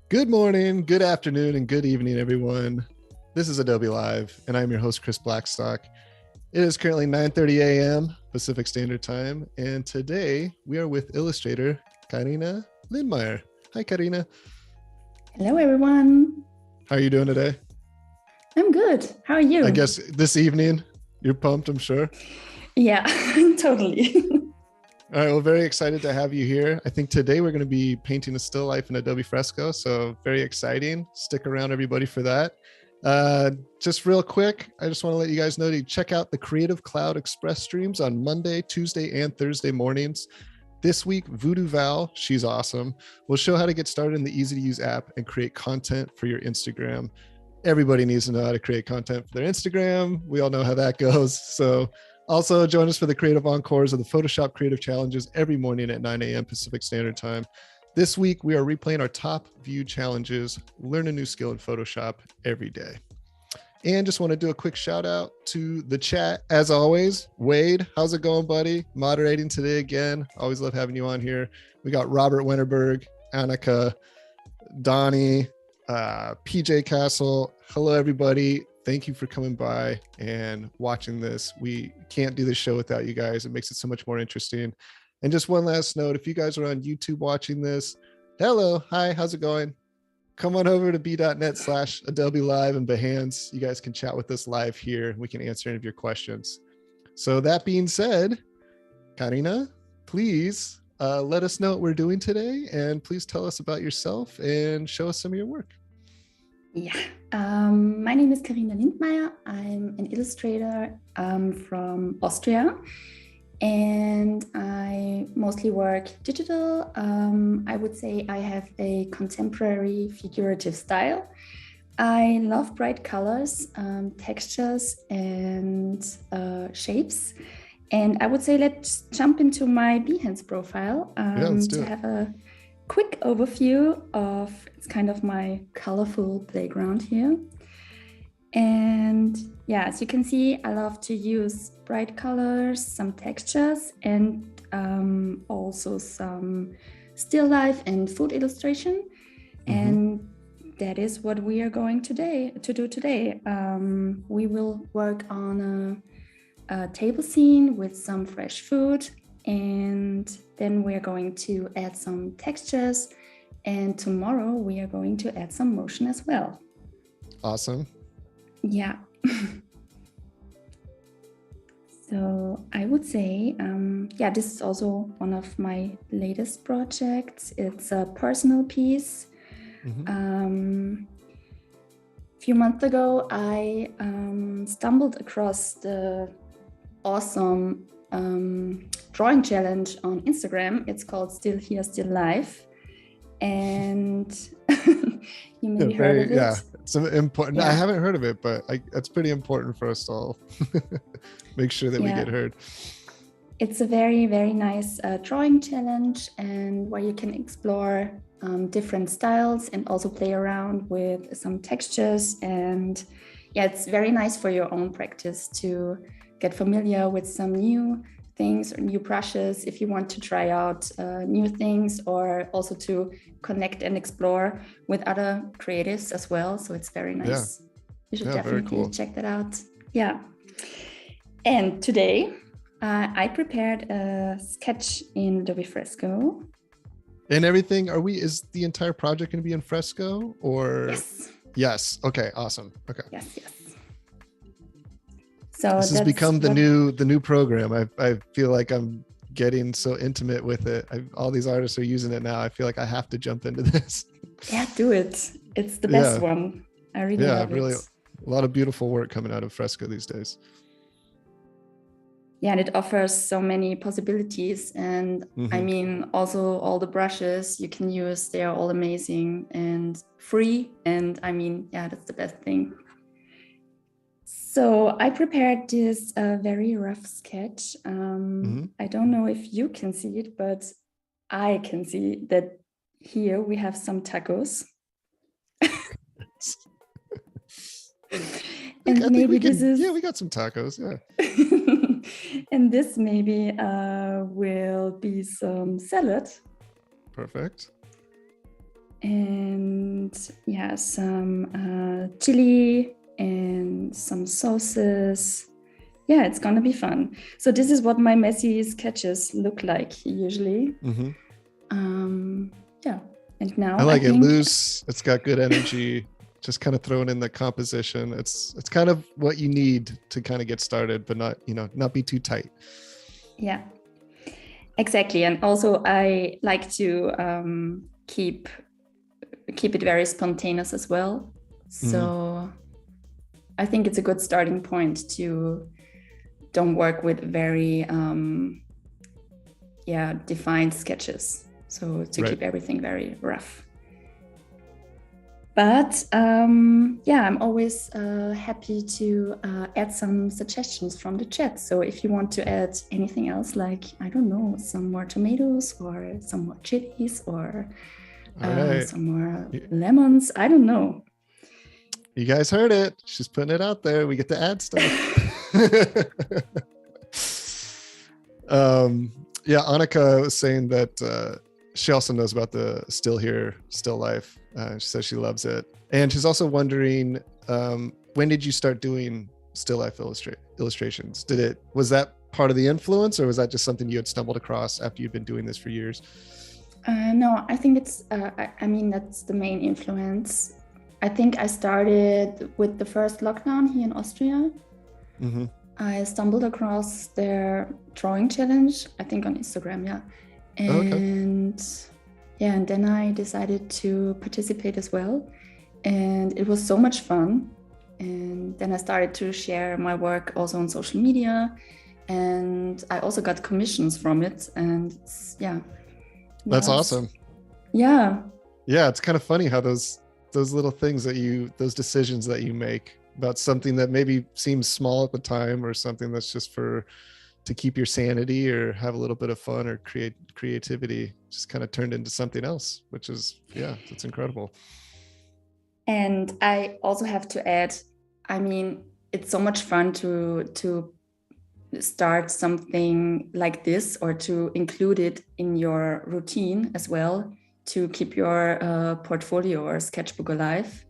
Good morning, good afternoon, and good evening, everyone. This is Adobe Live, and I'm your host, Chris Blackstock. It is currently 9:30 a.m. Pacific Standard Time, and today we are with Illustrator Carina Lindmeier. Hi, Carina. Hello, everyone. How are you doing today? I'm good. How are you? I guess this evening, you're pumped, I'm sure. Yeah, totally. All right, well, very excited to have you here. I think today we're going to be painting a still life in Adobe Fresco, so very exciting. Stick around, everybody, for that. Just real quick, I just want to let you guys know to check out the Creative Cloud Express streams on Monday, Tuesday, and Thursday mornings. This week, Voodoo Val, she's awesome, will show how to get started in the easy-to-use app and create content for your Instagram. Everybody needs to know how to create content for their Instagram. We all know how that goes, so also, join us for the Creative Encores of the Photoshop Creative Challenges every morning at 9 a.m. Pacific Standard Time. This week, we are replaying our top view challenges, learn a new skill in Photoshop every day. And just want to do a quick shout out to the chat. As always, Wade, how's it going, buddy? Moderating today again. Always love having you on here. We got Robert Winterberg, Annika, Donnie, PJ Castle. Hello, everybody. Thank you for coming by and watching this. We can't do this show without you guys. It makes it so much more interesting. And just one last note, if you guys are on YouTube watching this, hello, hi, how's it going? Come on over to b.net/Adobe Live and Behance. You guys can chat with us live here. We can answer any of your questions. So that being said, Carina, please let us know what we're doing today, and please tell us about yourself and show us some of your work. Yeah, my name is Carina Lindmeier. I'm an illustrator from Austria, and I mostly work digital. I would say I have a contemporary figurative style. I love bright colors, textures, and shapes. And I would say let's jump into my Behance profile to have a quick overview of, it's kind of my colorful playground here. And yeah, as you can see, I love to use bright colors, some textures, and also some still life and food illustration. And that is what we are going to do today. We will work on a table scene with some fresh food, and then we're going to add some textures, and tomorrow we are going to add some motion as well. Awesome. Yeah. So I would say, yeah, this is also one of my latest projects. It's a personal piece. A few months ago, I stumbled across the awesome drawing challenge on Instagram. It's called Still Here, Still Live. And you maybe heard of it. Yeah, it's important. Yeah. I haven't heard of it, but it's pretty important for us to all make sure that we get heard. It's a very, very nice drawing challenge, and where you can explore different styles and also play around with some textures. And yeah, it's very nice for your own practice to get familiar with some new things or new brushes if you want to try out new things, or also to connect and explore with other creatives as well. So it's very nice. Yeah. You should definitely check that out. Yeah. And today I prepared a sketch in Adobe Fresco. And everything, is the entire project going to be in Fresco, or? Yes. Yes. Okay. Awesome. Okay. Yes. So this has become the new program. I feel like I'm getting so intimate with it. All these artists are using it now. I feel like I have to jump into this. Yeah, do it. It's the best one. I really love it. A lot of beautiful work coming out of Fresco these days. and it offers so many possibilities. And I mean, also all the brushes you can use, they are all amazing and free. And I mean, yeah, that's the best thing. So I prepared this very rough sketch. I don't know if you can see it, but I can see that here we have some tacos. And maybe this is... Yeah, we got some tacos, yeah. And this maybe will be some salad. Perfect. And yeah, some chili and some sauces. Yeah, it's gonna be fun. So this is what my messy sketches look like usually. Yeah, and now I like it loose. It's got good energy. Just kind of throwing in the composition. It's kind of what you need to kind of get started, but not be too tight. Yeah, exactly. And also I like to keep it very spontaneous as well. So I think it's a good starting point to don't work with very defined sketches. So to keep everything very rough. But I'm always happy to add some suggestions from the chat. So if you want to add anything else, like, I don't know, some more tomatoes or some more chilies or some more lemons, I don't know. You guys heard it. She's putting it out there. We get to add stuff. Annika was saying that she also knows about the Still Here, Still Life. She says she loves it. And she's also wondering, when did you start doing still life illustrations? Was that part of the influence, or was that just something you had stumbled across after you'd been doing this for years? No, I think it's, that's the main influence. I think I started with the first lockdown here in Austria. I stumbled across their drawing challenge, I think on Instagram, and and then I decided to participate as well, and it was so much fun. And then I started to share my work also on social media, and I also got commissions from it. And that's awesome. Yeah, it's kind of funny how those little things those decisions that you make about something that maybe seems small at the time, or something that's just to keep your sanity or have a little bit of fun or creativity, just kind of turned into something else, which is, that's incredible. And I also have to add, I mean, it's so much fun to start something like this, or to include it in your routine as well, to keep your portfolio or sketchbook alive.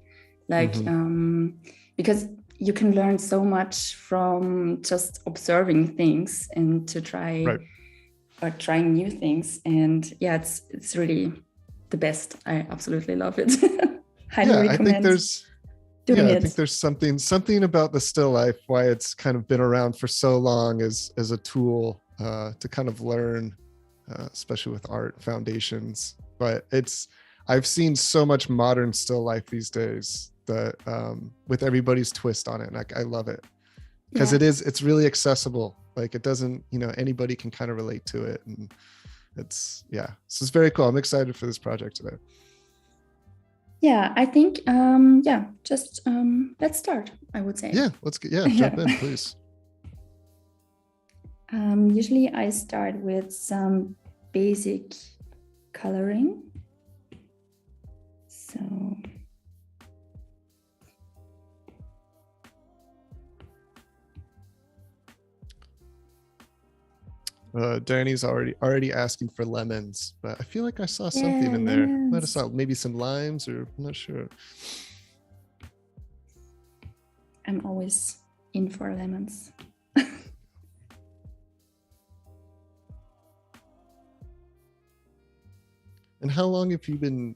Like, because you can learn so much from just observing things and to trying new things. And it's really the best. I absolutely love it. Highly recommend. I think there's something about the still life, why it's kind of been around for so long as a tool to kind of learn, especially with art foundations. But I've seen so much modern still life these days that with everybody's twist on it, and I love it, because it's really accessible. Like, it doesn't, anybody can kind of relate to it, and so it's very cool. I'm excited for this project today. I think just let's start, I would say. Let's jump in, please. Usually I start with some basic coloring. So Danny's already asking for lemons, but I feel like I saw something in there. Might have saw maybe some limes, or I'm not sure. I'm always in for lemons. And how long have you been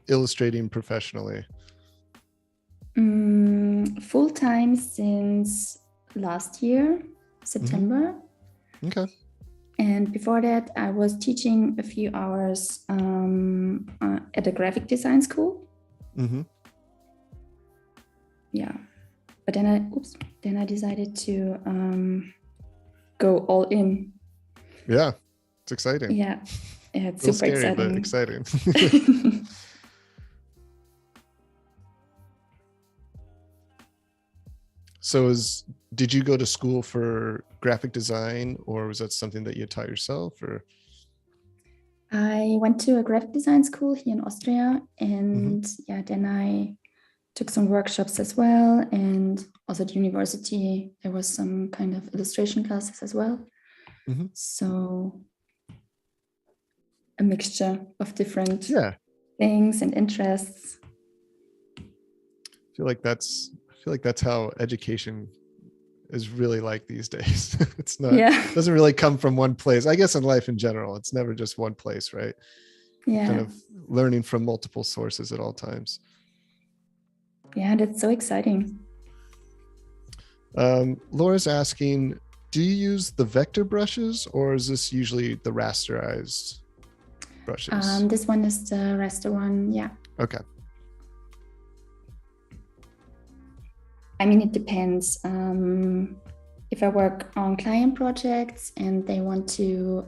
illustrating professionally? Full time since last year, September. Okay. And before that, I was teaching a few hours at a graphic design school. But then I decided to go all in. Yeah, it's exciting. Yeah, it's A little super scary, but exciting. exciting. So did you go to school for graphic design, or was that something that you taught yourself? Or I went to a graphic design school here in Austria, and yeah, then I took some workshops as well, and also at university there was some kind of illustration classes as well. So a mixture of different things and interests. I feel like that's how education is really like these days. It's not, doesn't really come from one place. I guess in life in general, it's never just one place, right? Yeah. Kind of learning from multiple sources at all times. Yeah, that's so exciting. Laura's asking, do you use the vector brushes, or is this usually the rasterized brushes? This one is the raster one, yeah. Okay. I mean, it depends. If I work on client projects and they want to,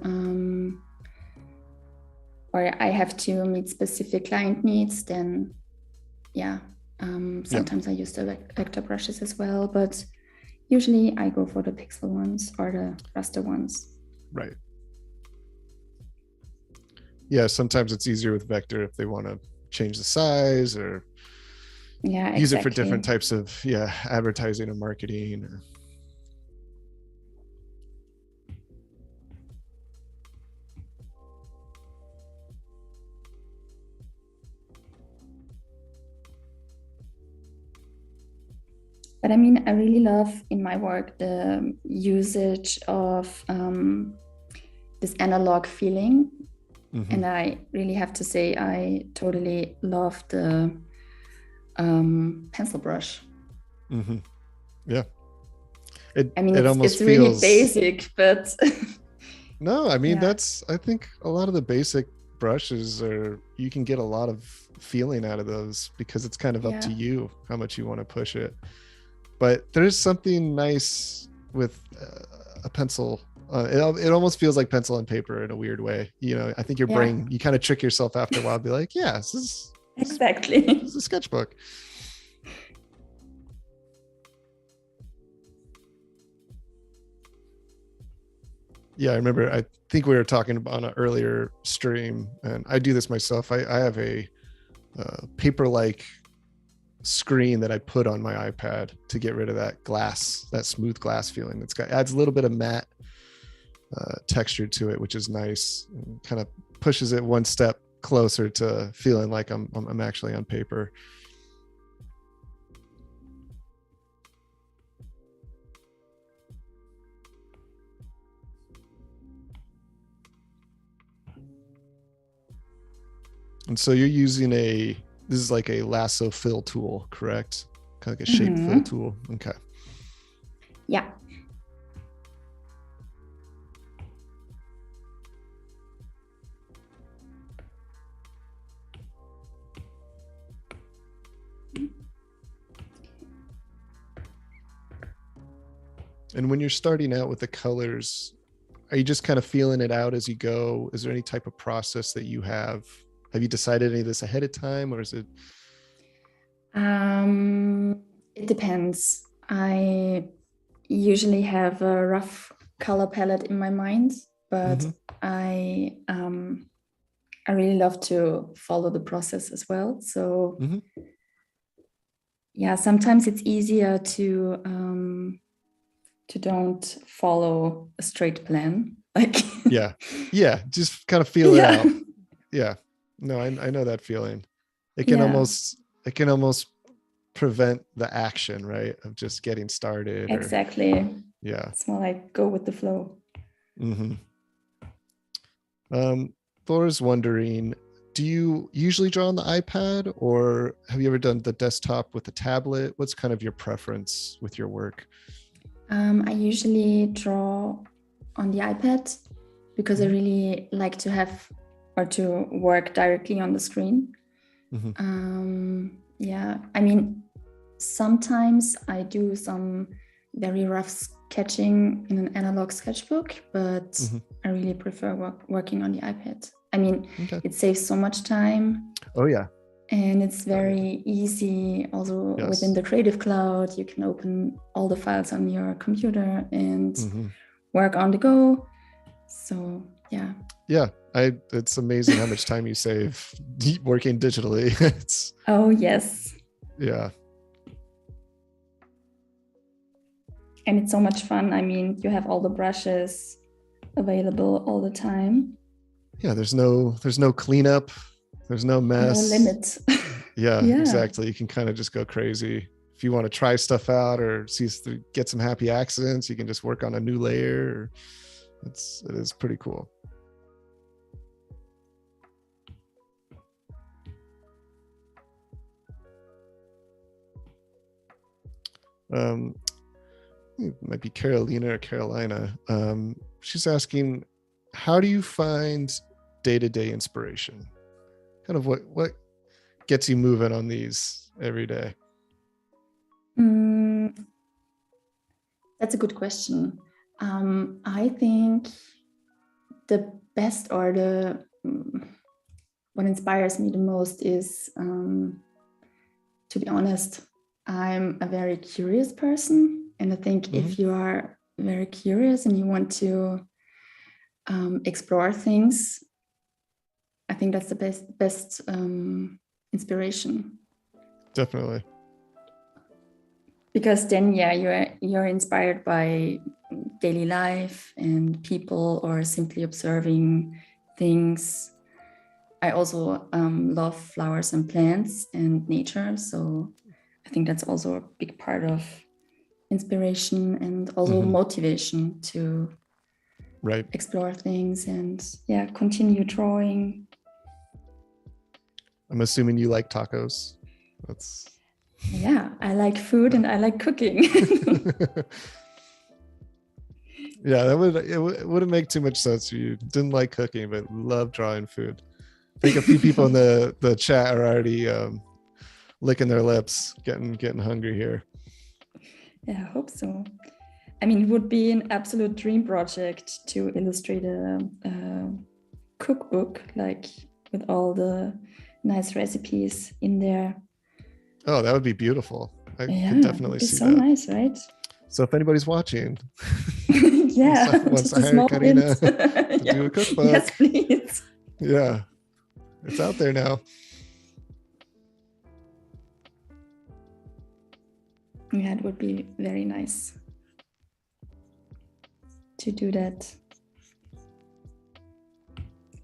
or I have to meet specific client needs, then sometimes I use the vector brushes as well, but usually I go for the pixel ones or the raster ones. Right. Yeah, sometimes it's easier with vector if they want to change the size or use it for different types of advertising and marketing. But I mean, I really love in my work the usage of this analog feeling. And I really have to say, I totally love the pencil brush. Yeah. I mean, it almost it's feels really basic, but no, I mean, I think a lot of the basic brushes you can get a lot of feeling out of those because it's kind of up to you how much you want to push it. But there's something nice with a pencil. It almost feels like pencil and paper in a weird way. You know, I think your brain, you kind of trick yourself after a while, be like, yeah, this is a sketchbook. Yeah, I remember, I think we were talking about on an earlier stream, and I do this myself. I have a paper-like screen that I put on my iPad to get rid of that smooth glass feeling. Adds a little bit of matte texture to it, which is nice, and kind of pushes it one step closer to feeling like I'm actually on paper. And so you're using this is like a lasso fill tool, correct? Kind of like a shape fill tool. Okay. Yeah. And when you're starting out with the colors, are you just kind of feeling it out as you go? Is there any type of process that you have? Have you decided any of this ahead of time, or is it? It depends. I usually have a rough color palette in my mind, but I really love to follow the process as well. So sometimes it's easier to don't follow a straight plan. Like just kind of feel it out. Yeah. No, I know that feeling. It can almost prevent the action, right? Of just getting started. Exactly. It's more like go with the flow. Laura's wondering, do you usually draw on the iPad, or have you ever done the desktop with the tablet? What's kind of your preference with your work? I usually draw on the iPad because I really like to have or to work directly on the screen. I mean, sometimes I do some very rough sketching in an analog sketchbook, but I really prefer working on the iPad. I mean, it saves so much time. Oh yeah. And it's very easy also within the Creative Cloud. You can open all the files on your computer and work on the go. So yeah. Yeah, it's amazing how much time you save working digitally. Oh yes. Yeah. And it's so much fun. I mean, you have all the brushes available all the time. Yeah, there's no cleanup. There's no mess. No limit. Yeah, exactly. You can kind of just go crazy. If you want to try stuff out or get some happy accidents, you can just work on a new layer. It is pretty cool. It might be Carolina or Carolina. She's asking, how do you find day-to-day inspiration? Kind of what gets you moving on these every day? That's a good question. I think the best or what inspires me the most is, to be honest, I'm a very curious person. And I think if you are very curious and you want to explore things, I think that's the best inspiration. Definitely. Because then, you're inspired by daily life and people, or simply observing things. I also love flowers and plants and nature. So I think that's also a big part of inspiration and also motivation to explore things and continue drawing. I'm assuming you like tacos. Yeah, I like food and I like cooking. Yeah, it wouldn't make too much sense if you didn't like cooking but love drawing food. I think a few people in the chat are already licking their lips, getting hungry here. Yeah, I hope so. I mean, it would be an absolute dream project to illustrate a cookbook, like with all the nice recipes in there. Oh, that would be beautiful. I could definitely see so that. Nice, right? So if anybody's watching, once I hire Carina to do a cookbook. Yes, please. Yeah, it's out there now. Yeah, it would be very nice to do that.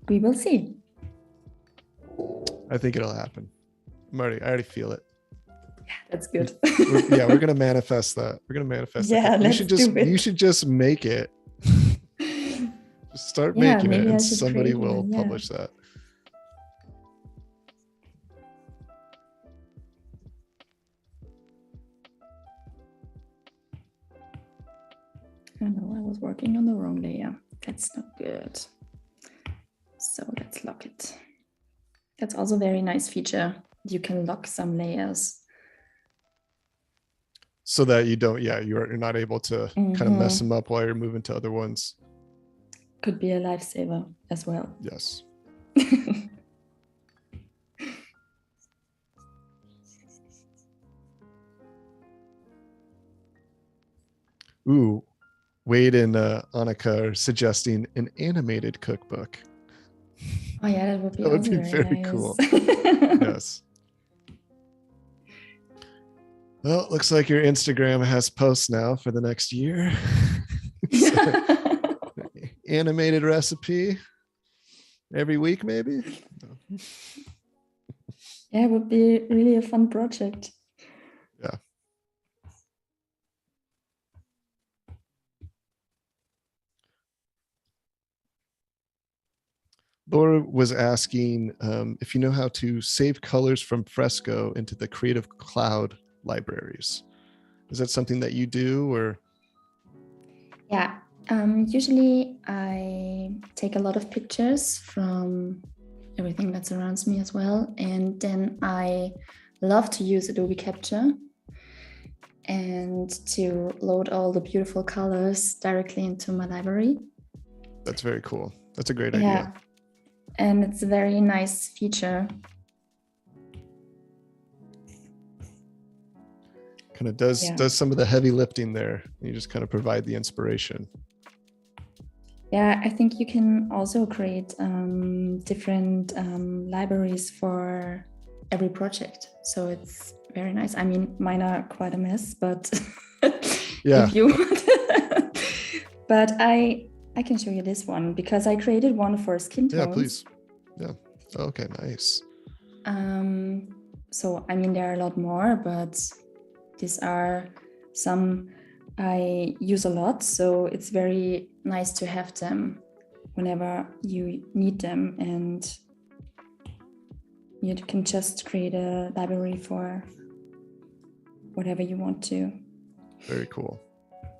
We will see. I think it'll happen. I already feel it. Yeah, that's good. We're gonna manifest that. We're gonna manifest that. You should just make it. Just start making it, and somebody will publish that. Oh no, I was working on the wrong layer. That's not good. So let's lock it. That's also a very nice feature. You can lock some layers, so that you don't, you're not able to kind of mess them up while you're moving to other ones. Could be a lifesaver as well. Yes. Ooh, Wade and Annika are suggesting an animated cookbook. Oh yeah, that would be very nice. Cool. Yes. Well, looks like your Instagram has posts now for the next year. Animated recipe every week, maybe. Yeah, it would be really a fun project. Yeah. Laura was asking if you know how to save colors from Fresco into the Creative Cloud libraries. Is that something that you do, or? Yeah, usually I take a lot of pictures from everything that surrounds me as well. And then I love to use Adobe Capture. and to load all the beautiful colors directly into my library. That's very cool. That's a great Yeah, idea. and it's a very nice feature. Kind of does some of the heavy lifting there. You just kind of provide the inspiration. Yeah, I think you can also create different libraries for every project. So it's very nice. I mean, mine are quite a mess, but Yeah. if you want. But I can show you this one because I created one for skin tones. Yeah, please. Yeah. Okay, nice. So, I mean, there are a lot more, but these are some I use a lot. So it's very nice to have them whenever you need them. And you can just create a library for whatever you want to. Very cool.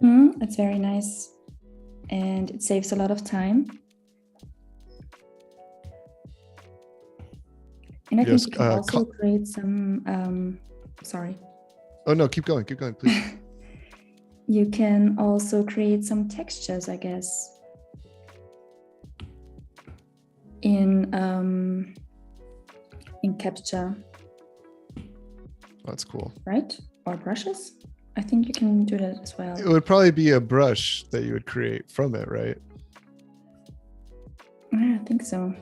It's very nice. And it saves a lot of time. And I think you can also create some, sorry. Oh no, keep going, please. You can also create some textures, I guess, in Capture. That's cool. Right? Or brushes? I think you can do that as well. It would probably be a brush that you would create from it, right? I think so.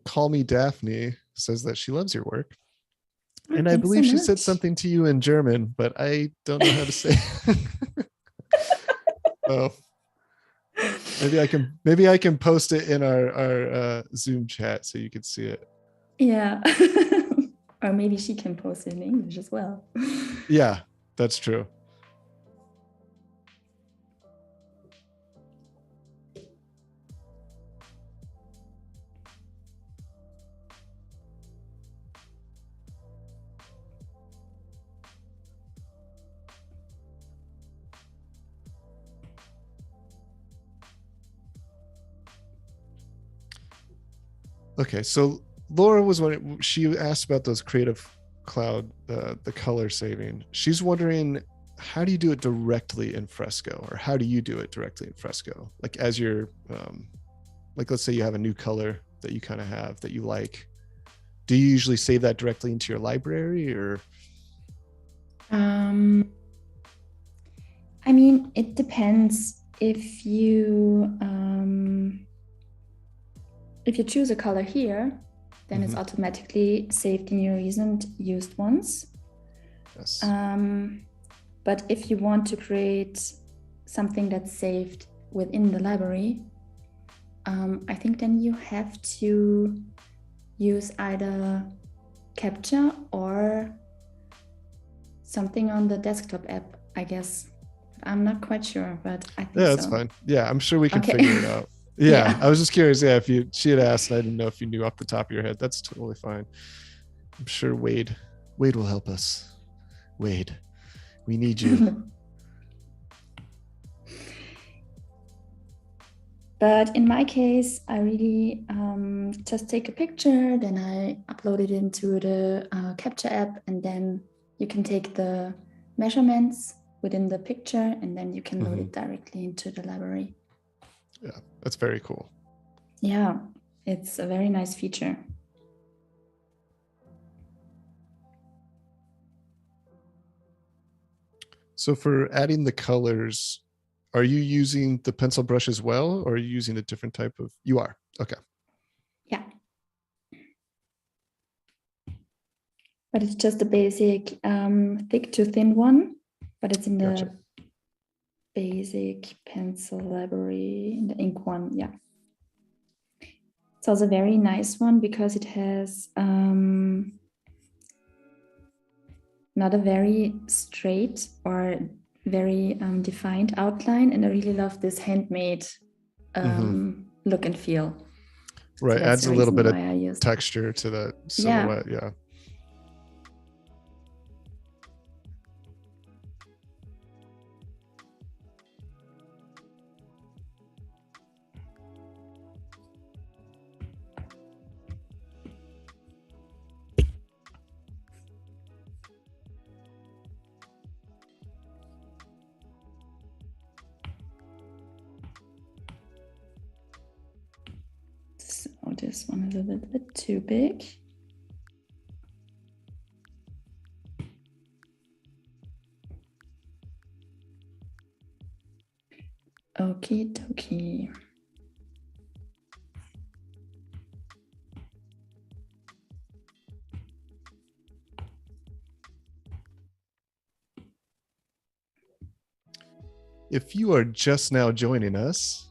Call Me Daphne says that she loves your work. Oh, and I believe so she said something to you in German, but I don't know how to say. Oh, maybe I can post it in our Zoom chat so you can see it. Yeah. Or maybe she can post it in English as well. Yeah, that's true. Okay, so Laura was wondering, she asked about those Creative Cloud, the color saving. She's wondering, how do you do it directly in Fresco, or how do you do it directly in Fresco? Like as you're, like let's say you have a new color that you kind of have that you like. Do you usually save that directly into your library, or? I mean, it depends. If you choose a color here, then it's automatically saved in your recent used ones. Yes. But if you want to create something that's saved within the library, I think then you have to use either Capture or something on the desktop app, I guess. I'm not quite sure, but I think that's fine. Yeah, I'm sure we can figure it out. Yeah, I was just curious. Yeah, she had asked, and I didn't know if you knew off the top of your head. That's totally fine. I'm sure Wade will help us. Wade, we need you. But in my case, I really just take a picture, then I upload it into the Capture app, and then you can take the measurements within the picture, and then you can load it directly into the library. Yeah, that's very cool. Yeah, it's a very nice feature. So for adding the colors, are you using the pencil brush as well, or are you using a different type of? You are. Okay. Yeah. But it's just a basic thick to thin one, but it's in the basic pencil library, in the ink one. Yeah. It's also a very nice one because it has not a very straight or very defined outline, and I really love this handmade look and feel. Right. So that's Adds the a little reason bit of why I used. texture to the silhouette. Yeah. So this one is a little bit too big. Okie dokie. If you are just now joining us,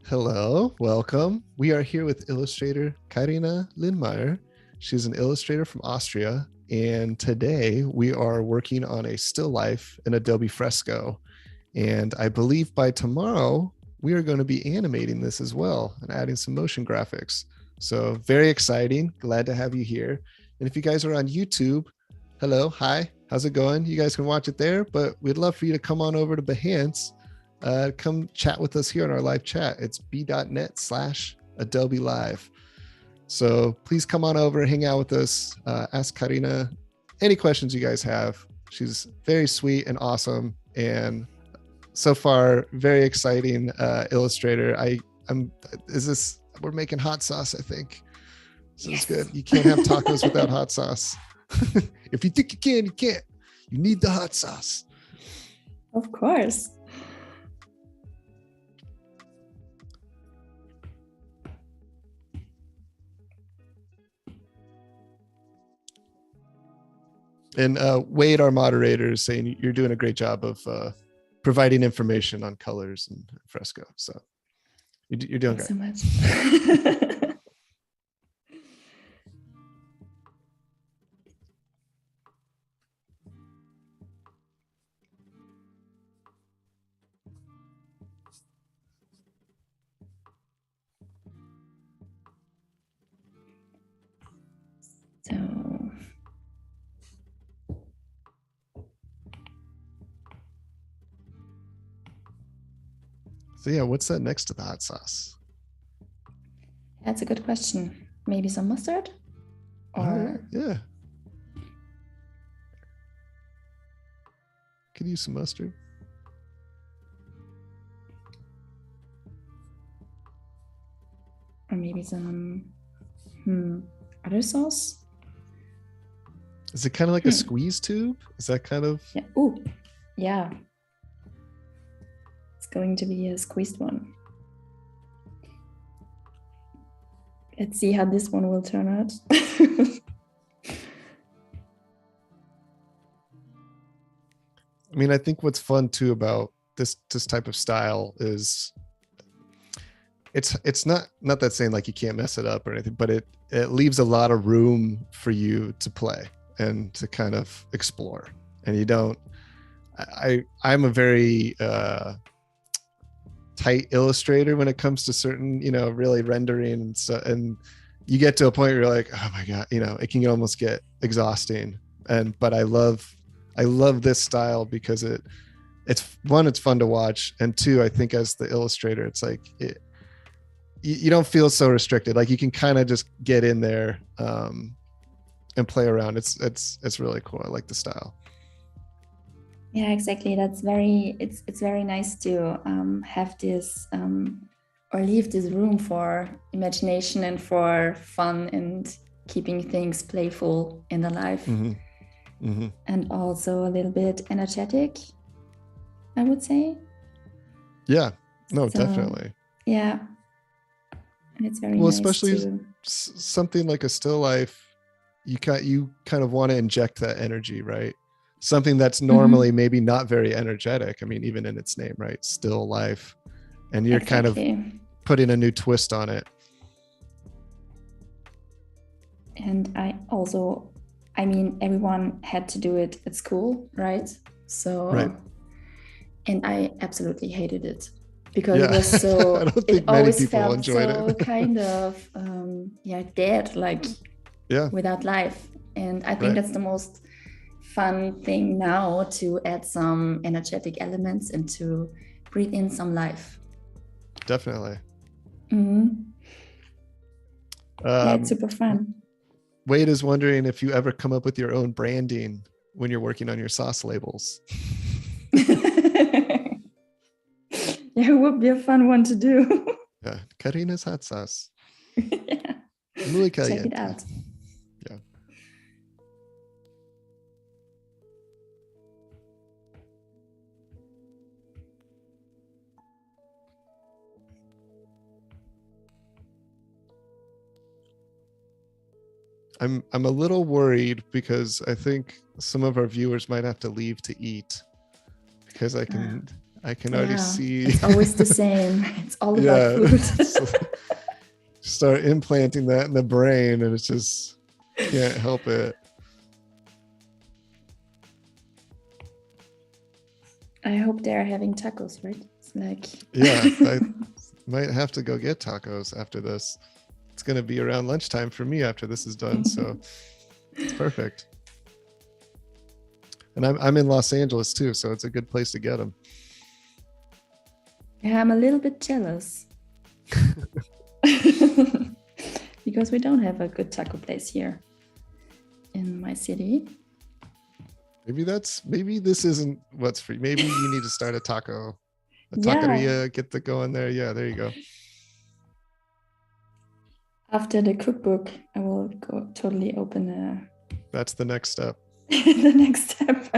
hello, welcome. We are here with illustrator Carina Lindmeier. She's an illustrator from Austria, and today we are working on a still life in Adobe Fresco. And I believe by tomorrow, we are going to be animating this as well and adding some motion graphics. So very exciting. Glad to have you here. And if you guys are on YouTube, hello, hi, how's it going? You guys can watch it there, but we'd love for you to come on over to Behance. Come chat with us here on our live chat. It's b.net/Adobe Live. So please come on over, hang out with us, ask Carina any questions you guys have. She's very sweet and awesome, and so far very exciting illustrator. We're making hot sauce, I think. So yes. It's good. You can't have tacos without hot sauce. If you think you can, you can't. You need the hot sauce. Of course. And Wade, our moderator, is saying you're doing a great job of providing information on colors and Fresco. So you're doing Thanks great. So much. So yeah, what's that next to the hot sauce? That's a good question. Maybe some mustard? Or yeah. Could use some mustard. Or maybe some other sauce? Is it kind of like a squeeze tube? Is that kind of? Yeah. Ooh, yeah. It's going to be a squeezed one. Let's see how this one will turn out. I mean, I think what's fun too about this type of style is it's not that saying like you can't mess it up or anything, but it leaves a lot of room for you to play and to kind of explore. And you don't. I'm a very tight illustrator when it comes to certain, really rendering and so, and you get to a point where you're like, oh my god, it can almost get exhausting. But I love this style because it's fun to watch, and two, I think as the illustrator, it's like you don't feel so restricted. Like you can kind of just get in there and play around. It's really cool. I like the style. Yeah, exactly. It's very nice to have this or leave this room for imagination and for fun and keeping things playful in the life. Mm-hmm. Mm-hmm. And also a little bit energetic, I would say. Yeah, no, definitely. Yeah, and it's very well, nice especially something like a still life. You kind of want to inject that energy, right? Something that's normally maybe not very energetic. I mean, even in its name, right? Still life. And you're kind of putting a new twist on it. And I mean, everyone had to do it at school, right? So, right. And I absolutely hated it. because it Yeah. was so, I don't it think many always people felt enjoyed so it. kind of, dead, like Yeah, without life. And I think right. that's the most fun thing now, to add some energetic elements and to breathe in some life. Definitely. Mhm. Yeah, it's Um, super fun. Wade is wondering if you ever come up with your own branding when you're working on your sauce labels. Yeah, it would be a fun one to do. Yeah, Carina's hot sauce. Yeah. Muy Check it caliente. out. Yeah. I'm a little worried because I think some of our viewers might have to leave to eat, because I can already Yeah, see. it's always the same. It's all about Yeah. food. So start implanting that in the brain and it's just can't help it. I hope they're having tacos, right? It's like, Yeah, I might have to go get tacos after this. It's going to be around lunchtime for me after this is done, so it's perfect. And I'm in Los Angeles too, so it's a good place to get them. yeah, I'm a little bit jealous. Because we don't have a good taco place here in my city. Maybe this isn't what's free. Maybe you need to start a Yeah. taqueria, get the going there. Yeah, there you go. After the cookbook, I will go totally open That's the next step. the next step.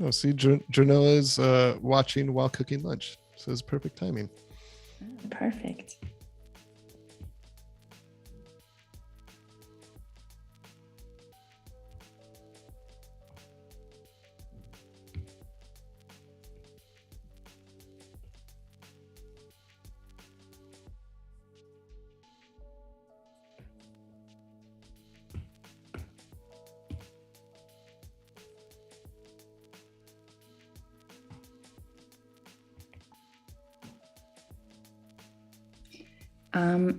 Oh, see, Janella is watching while cooking lunch, so it's perfect timing. Perfect.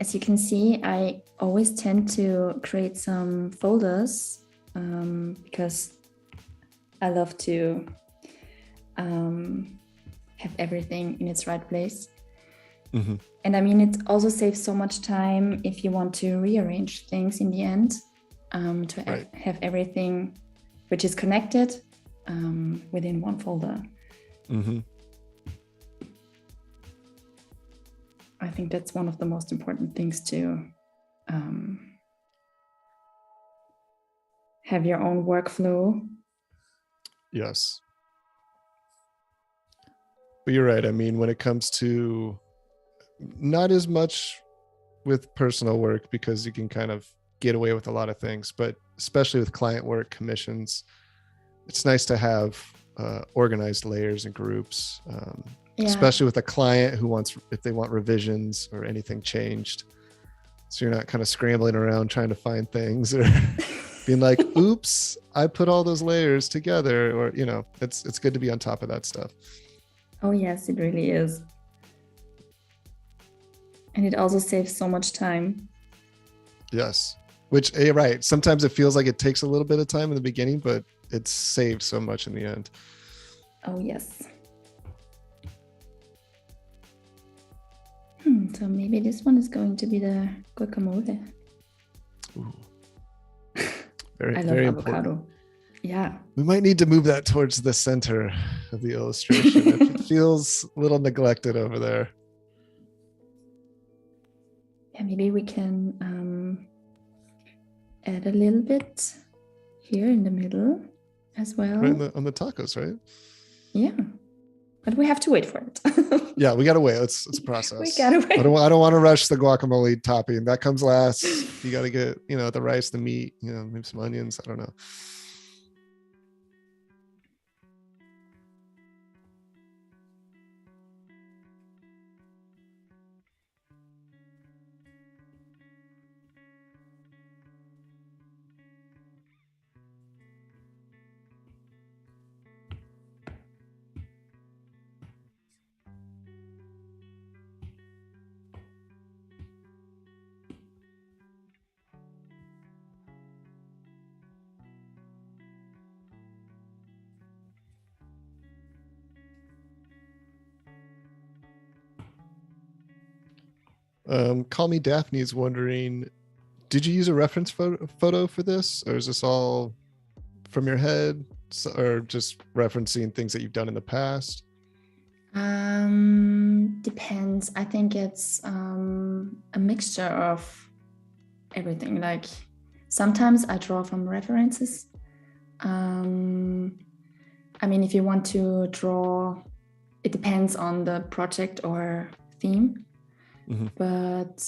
As you can see, I always tend to create some folders because I love to have everything in its right place. Mm-hmm. And I mean, it also saves so much time if you want to rearrange things in the end, to Right. have everything which is connected within one folder. Mm-hmm. I think that's one of the most important things, to have your own workflow. Yes. But you're right. I mean, when it comes to not as much with personal work, because you can kind of get away with a lot of things, but especially with client work, commissions, it's nice to have organized layers and groups, especially with a client who wants, if they want revisions or anything changed. So you're not kind of scrambling around trying to find things or being like, oops, I put all those layers together, or, you know, it's good to be on top of that stuff. Oh yes, it really is. And it also saves so much time. Yes. Which, right. Sometimes it feels like it takes a little bit of time in the beginning, but it's saved so much in the end. Oh yes. So maybe this one is going to be the guacamole. Ooh. I love very avocado. Important. Yeah. We might need to move that towards the center of the illustration. It feels a little neglected over there. Yeah, maybe we can add a little bit here in the middle as well. Right on the tacos, right? Yeah. but we have to wait for it. Yeah, we gotta wait. It's a process. We gotta wait. I don't want to rush the guacamole topping. That comes last. You gotta get, the rice, the meat, maybe some onions. I don't know. Call Me Daphne is wondering, did you use a reference photo for this, or is this all from your head, or just referencing things that you've done in the past? Depends. I think it's a mixture of everything. Like sometimes I draw from references. If you want to draw, it depends on the project or theme. Mm-hmm. But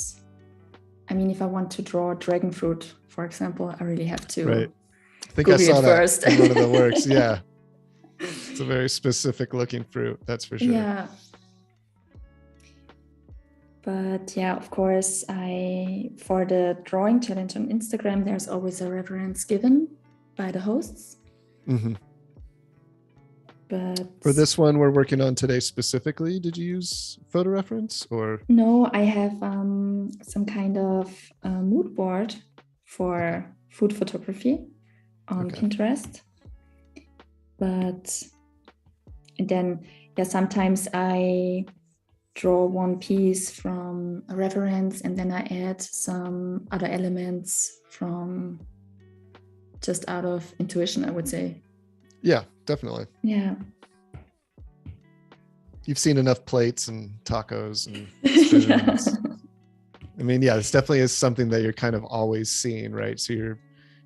if I want to draw dragon fruit, for example, I really have to. Right. I think Google I saw that first. In one of the works. Yeah. It's a very specific looking fruit, that's for sure. Yeah. But yeah, of course, for the drawing challenge on Instagram, there's always a reference given by the hosts. Mm-hmm. But for this one we're working on today specifically, did you use photo reference or? No, I have some kind of mood board for food photography on Pinterest. But then, sometimes I draw one piece from a reference and then I add some other elements from just out of intuition, I would say. Yeah, definitely. Yeah. You've seen enough plates and tacos and spoons. Yeah. This definitely is something that you're kind of always seeing, right? So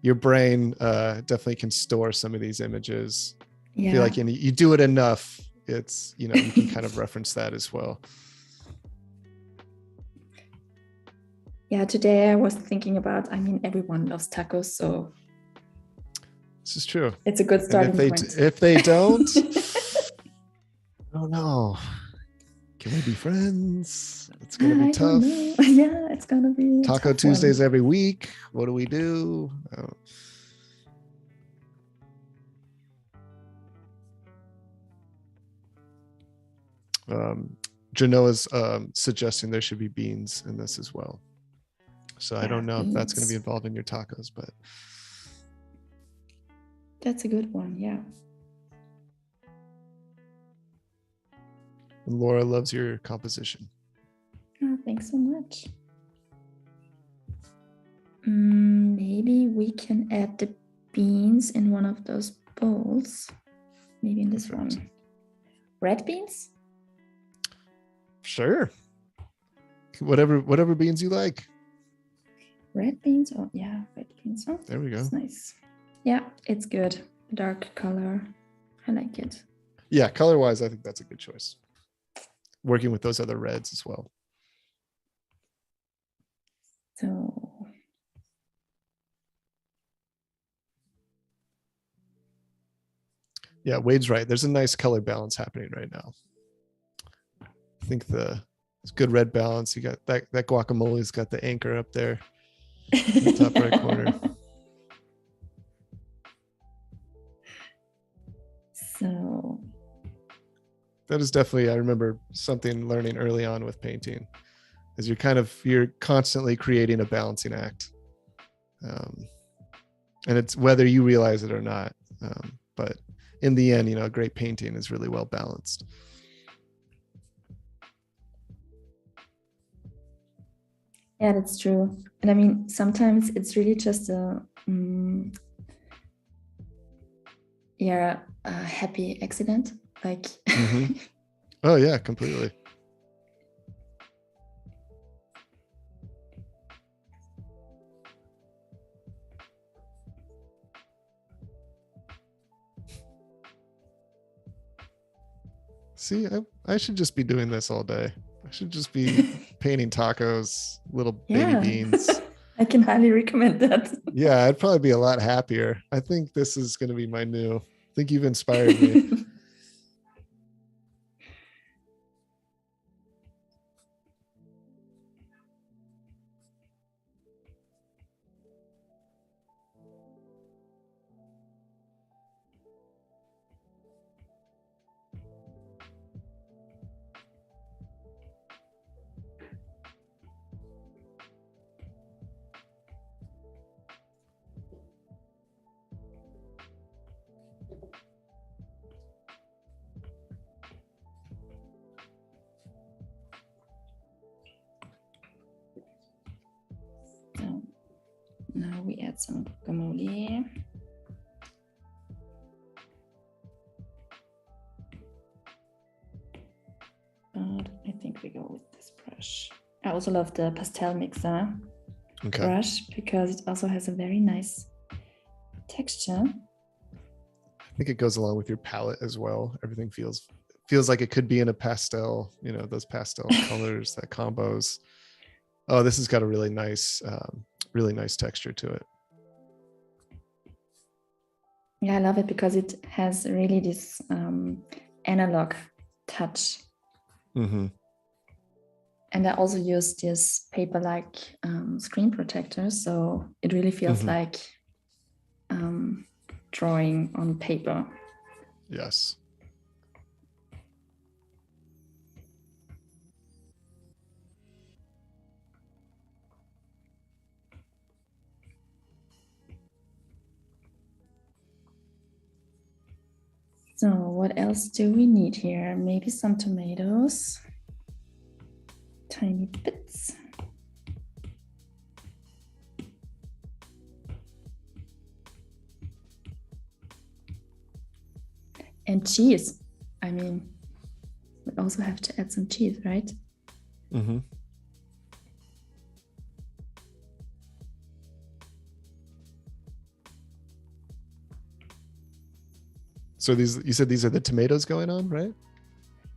your brain definitely can store some of these images. Yeah. I feel like you do it enough, it's, you can kind of reference that as well. Yeah, today I was thinking about, everyone loves tacos, so this is true. It's a good starting point. If they don't, I don't know. Can we be friends? It's going to be tough. Yeah, it's going to be Taco Tuesdays every week. What do we do? Genoa's suggesting there should be beans in this as well. So I don't know if that's going to be involved in your tacos, but that's a good one. Yeah. And Laura loves your composition. Oh, thanks so much. Maybe we can add the beans in one of those bowls. Maybe in this one. Red beans? Sure. Whatever beans you like. Red beans? Oh, yeah, red beans. Oh, there we go. That's nice. Yeah, it's good. Dark color. I like it. Yeah, color-wise, I think that's a good choice. Working with those other reds as well. So yeah, Wade's right. There's a nice color balance happening right now. I think it's good red balance. You got that guacamole's got the anchor up there in the top right corner. So that is definitely, I remember something learning early on with painting is you're constantly creating a balancing act. And it's whether you realize it or not. But in the end, a great painting is really well balanced. Yeah, that's true. And sometimes it's really just a happy accident. Like mm-hmm. Oh yeah, completely. See, I should just be doing this all day. I should just be painting tacos, little baby beans. I can highly recommend that. Yeah, I'd probably be a lot happier. I think this is going to be my new. I think you've inspired me. So now we add some guacamole. But I think we go with this brush. I also love the pastel mixer brush because it also has a very nice texture. I think it goes along with your palette as well. Everything feels like it could be in a pastel, those pastel colors, that combos. Oh, this has got a really nice texture to it. Yeah, I love it because it has really this analog touch. Mm-hmm. And I also use this paper-like screen protector, so it really feels like drawing on paper. Yes. So what else do we need here? Maybe some tomatoes, tiny bits. And cheese. I mean, we also have to add some cheese, right? Mm-hmm. So you said these are the tomatoes going on, right?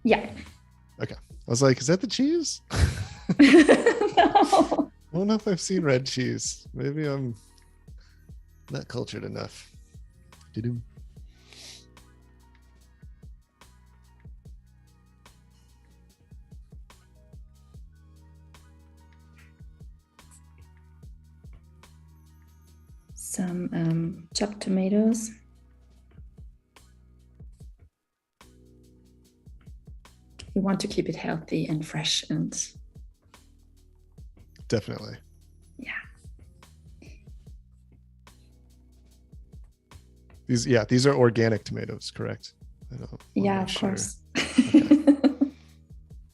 Yeah. Okay. I was like, is that the cheese? No. I don't know if I've seen red cheese. Maybe I'm not cultured enough. Doo-doo. Some chopped tomatoes. We want to keep it healthy and fresh and Definitely. Yeah. These are organic tomatoes, correct? Yeah, of course. Okay. It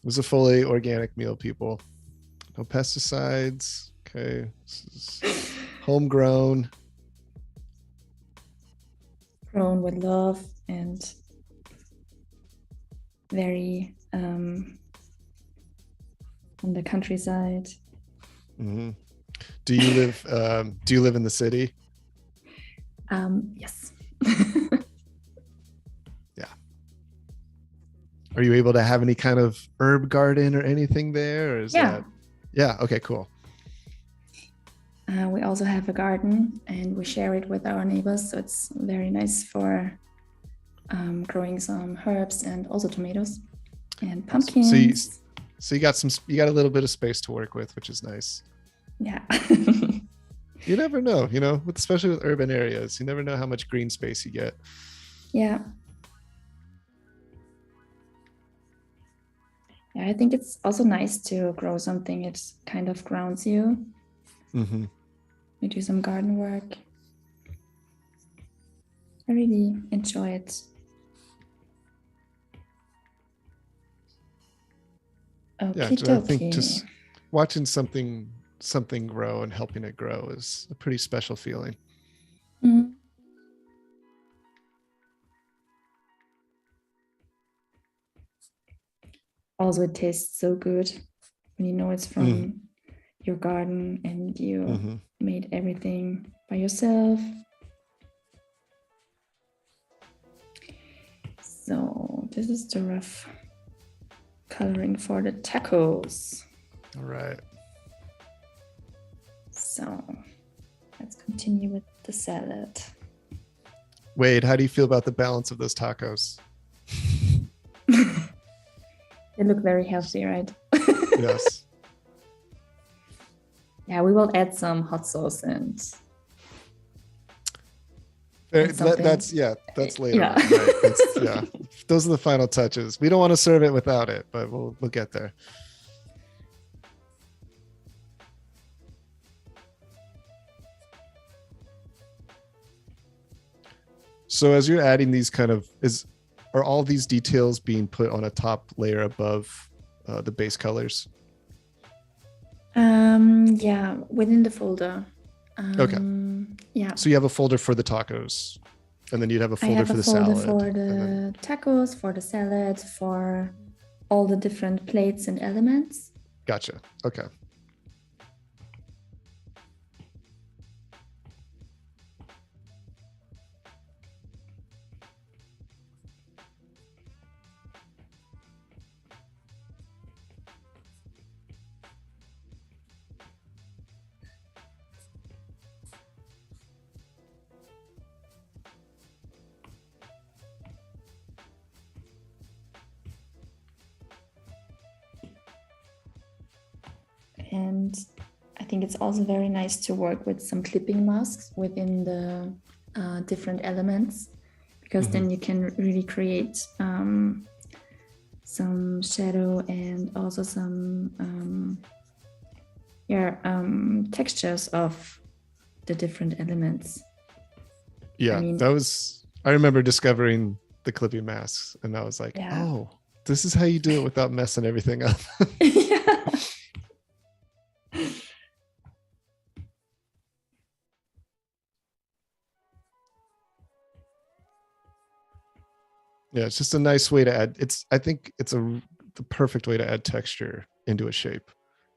was a fully organic meal, people. No pesticides. Okay. This is homegrown. Grown with love and very on the countryside. Mm-hmm. Do you live in the city? Yes. Yeah. Are you able to have any kind of herb garden or anything there? Or is that... Yeah. Okay, cool. We also have a garden and we share it with our neighbors. So it's very nice for growing some herbs and also tomatoes and pumpkins. So you got a little bit of space to work with, which is nice. Yeah. You never know, especially with urban areas, you never know how much green space you get. Yeah. Yeah, I think it's also nice to grow something. It kind of grounds you. Mm-hmm. You do some garden work. I really enjoy it. Yeah, I think just watching something grow and helping it grow is a pretty special feeling. Mm-hmm. Also, it tastes so good when you know it's from your garden and you made everything by yourself. So this is the rough coloring for the tacos. All right. So let's continue with the salad. Wade, how do you feel about the balance of those tacos? They look very healthy, right? Yes. Yeah, we will add some hot sauce and that's later. Yeah. On, right? Yeah, those are the final touches. We don't want to serve it without it, but we'll get there. So as you're adding these are all these details being put on a top layer above the base colors? Yeah, within the folder. Okay. Yeah. So you have a folder for the tacos, and then you'd have a folder for the salad. I have a folder for the tacos, for the salad, for all the different plates and elements. Gotcha. Okay. And I think it's also very nice to work with some clipping masks within the different elements, because then you can really create some shadow and also some textures of the different elements. Yeah, I remember discovering the clipping masks, and I was like, oh, this is how you do it without messing everything up. Yeah. Yeah, it's just a nice way to add. I think it's the perfect way to add texture into a shape,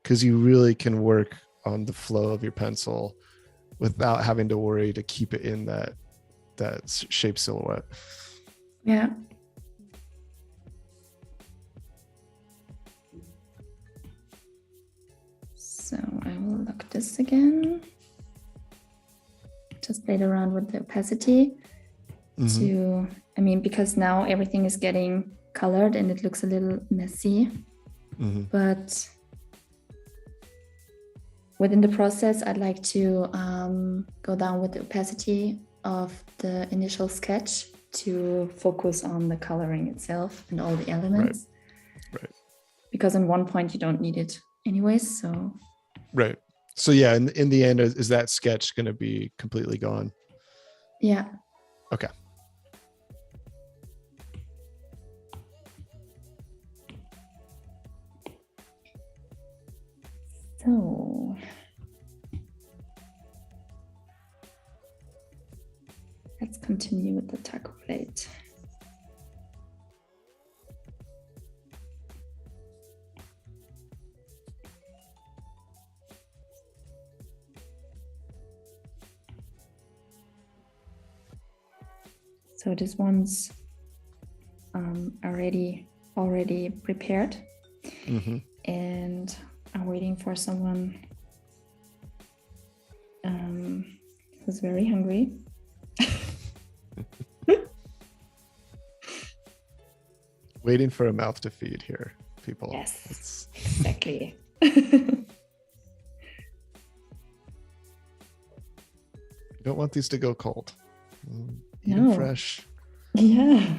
because you really can work on the flow of your pencil without having to worry to keep it in that shape silhouette. Yeah. So I will lock this again. Just played around with the opacity because now everything is getting colored and it looks a little messy. But within the process, I'd like to go down with the opacity of the initial sketch to focus on the coloring itself and all the elements. Right. Because in one point you don't need it anyways. So. Right. So yeah, in the end, is that sketch going to be completely gone? Yeah. Okay. So let's continue with the taco plate. So this one's already prepared, and I'm waiting for someone who's very hungry. Waiting for a mouth to feed here, people. Yes, exactly. You don't want these to go cold. Eat them fresh. Yeah.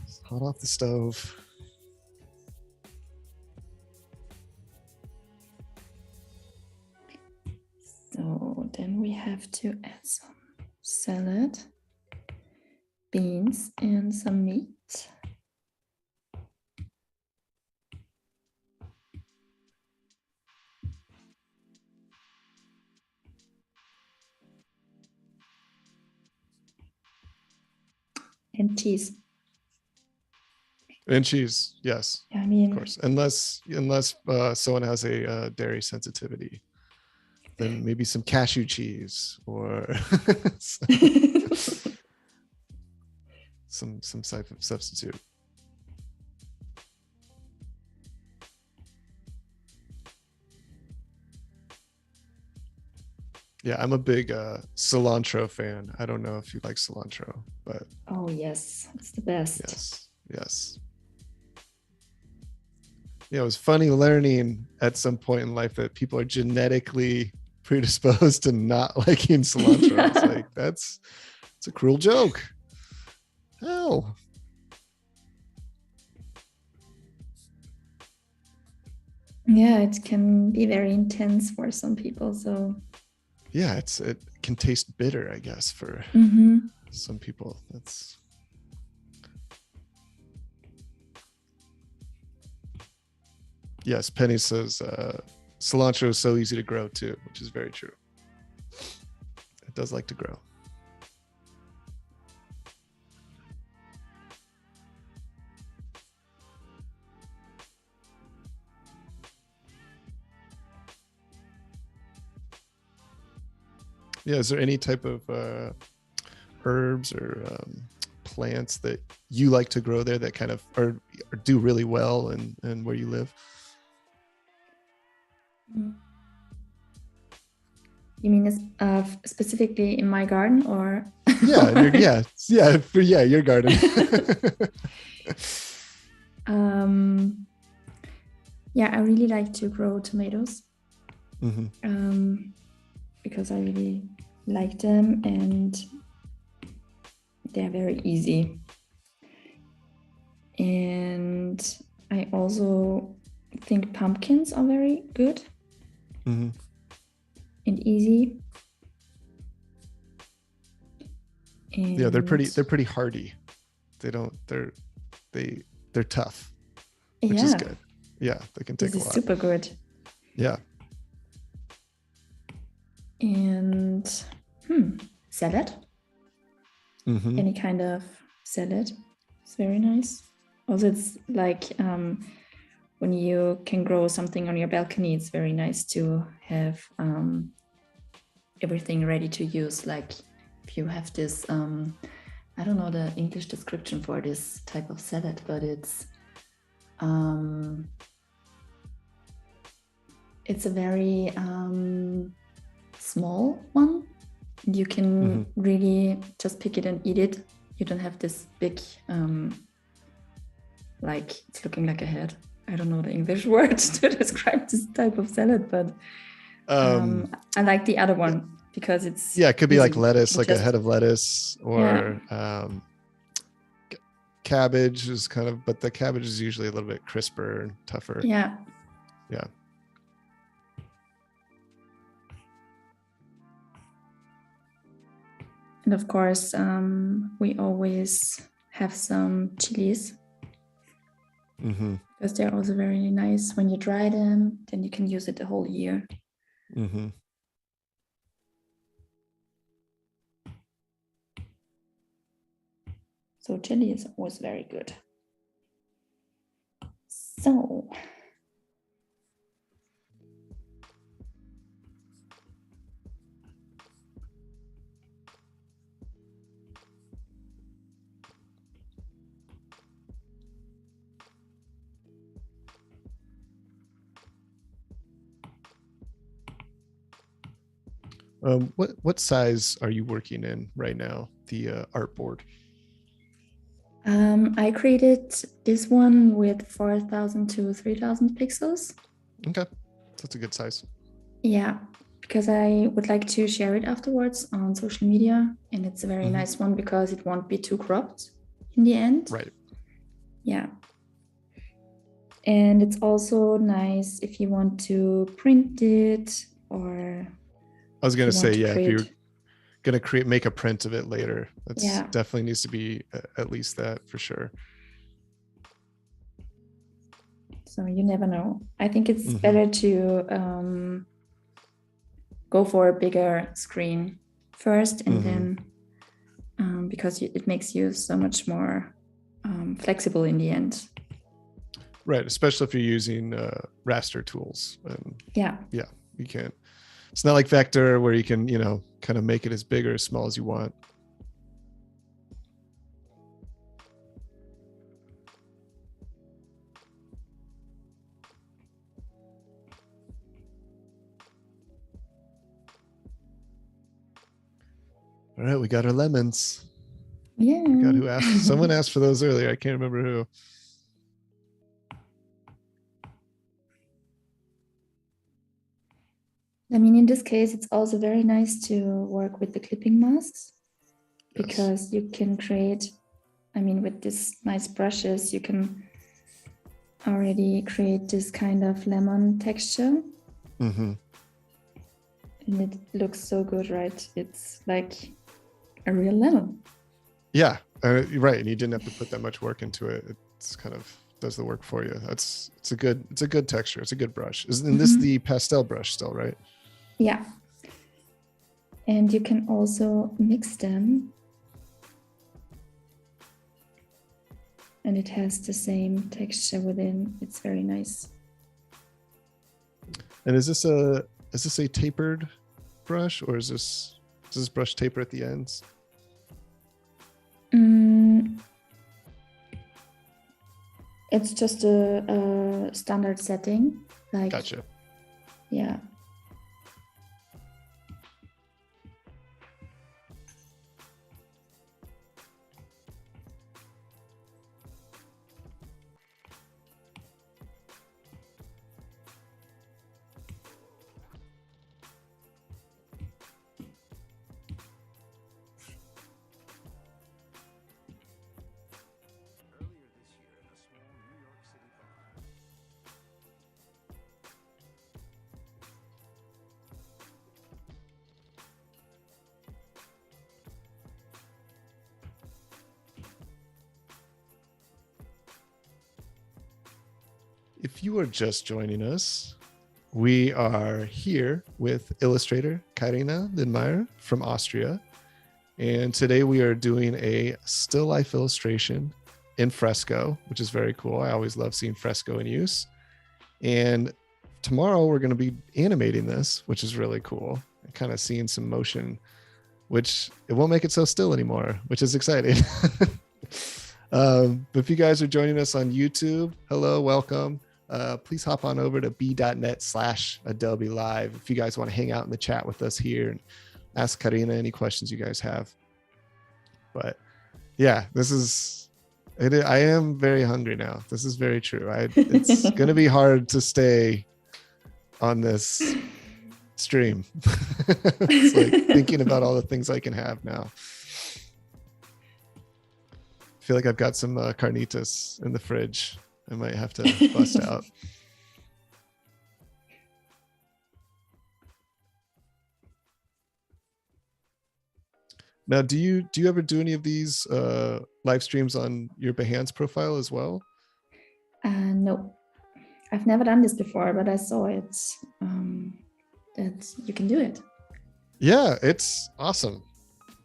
Just hot off the stove. So then we have to add some salad, beans, and some meat. And cheese. And cheese, yes. I mean, of course, unless someone has a dairy sensitivity, then maybe some cashew cheese or some type of substitute. Yeah, I'm a big cilantro fan. I don't know if you like cilantro, but Oh, yes, it's the best. yes, yes. Yeah, it was funny learning at some point in life that people are genetically predisposed to not liking cilantro. It's like it's a cruel joke. Hell. Yeah, it can be very intense for some people. So Yeah, it can taste bitter, I guess, for some people. That's yes, Penny says cilantro is so easy to grow too, which is very true. It does like to grow. Yeah, is there any type of herbs or plants that you like to grow there that kind of or do really well and where you live? you mean specifically in my garden or? Yeah, your garden. Yeah, I really like to grow tomatoes Mm-hmm. because I really like them and they're very easy. And I also think pumpkins are very good Mm-hmm. and easy. And Yeah, they're pretty hardy. They're tough, which is good. Yeah, they can take this a is lot. super good. Yeah. And salad. Mm-hmm. Any kind of salad. It's very nice. Also, it's like when you can grow something on your balcony, it's very nice to have everything ready to use. Like if you have this, I don't know the English description for this type of salad, but it's a very small one. You can really just pick it and eat it. You don't have this big, like it's looking like a head. I don't know the English word to describe this type of salad, but I like the other one because it's it could be easy. like lettuce, like a head of lettuce, or cabbage is kind of, but the cabbage is usually a little bit crisper and tougher. Yeah. And of course, we always have some chilies because they're also very nice. When you dry them, then you can use it the whole year. So chili is always very good. So what size are you working in right now? The artboard. I created this one with 4,000 to 3,000 pixels. Okay, that's a good size. Yeah, because I would like to share it afterwards on social media, and it's a very nice one because it won't be too cropped in the end. Right. Yeah. And it's also nice if you want to print it or I was going to say, if you're going to make a print of it later, that's definitely needs to be at least that for sure. So you never know. I think it's better to go for a bigger screen first and then because it makes you so much more flexible in the end. Right, especially if you're using raster tools. Yeah, you can't. It's not like vector where you can, kind of make it as big or as small as you want. All right, we got our lemons. Yeah. I forgot who asked. Someone asked for those earlier. I can't remember who. I mean, in this case, it's also very nice to work with the clipping masks because you can create, I mean, with these nice brushes, you can already create this kind of lemon texture. Mm-hmm. And it looks so good, right? It's like a real lemon. Yeah, right. And you didn't have to put that much work into it. It's kind of does the work for you. It's a good texture. It's a good brush. Isn't this the pastel brush still, right? Yeah. And you can also mix them. And it has the same texture within. It's very nice. And is this a tapered brush, or does this brush taper at the ends? It's just a standard setting. Like, Gotcha. Yeah. If you are just joining us, we are here with illustrator Carina Lindmeier from Austria. And today we are doing a still life illustration in Fresco, which is very cool. I always love seeing Fresco in use. And tomorrow we're going to be animating this, which is really cool. Kind of seeing some motion, which it won't make it so still anymore, which is exciting. But if you guys are joining us on YouTube, hello, welcome. Please hop on over to b.net/Adobe Live if you guys want to hang out in the chat with us here and ask Carina any questions you guys have. But yeah, I am very hungry now. This is very true. It's going to be hard to stay on this stream. It's like thinking about all the things I can have now. I feel like I've got some carnitas in the fridge. I might have to bust out. Now, do you ever do any of these live streams on your Behance profile as well? No, I've never done this before, but I saw it that you can do it. Yeah, it's awesome.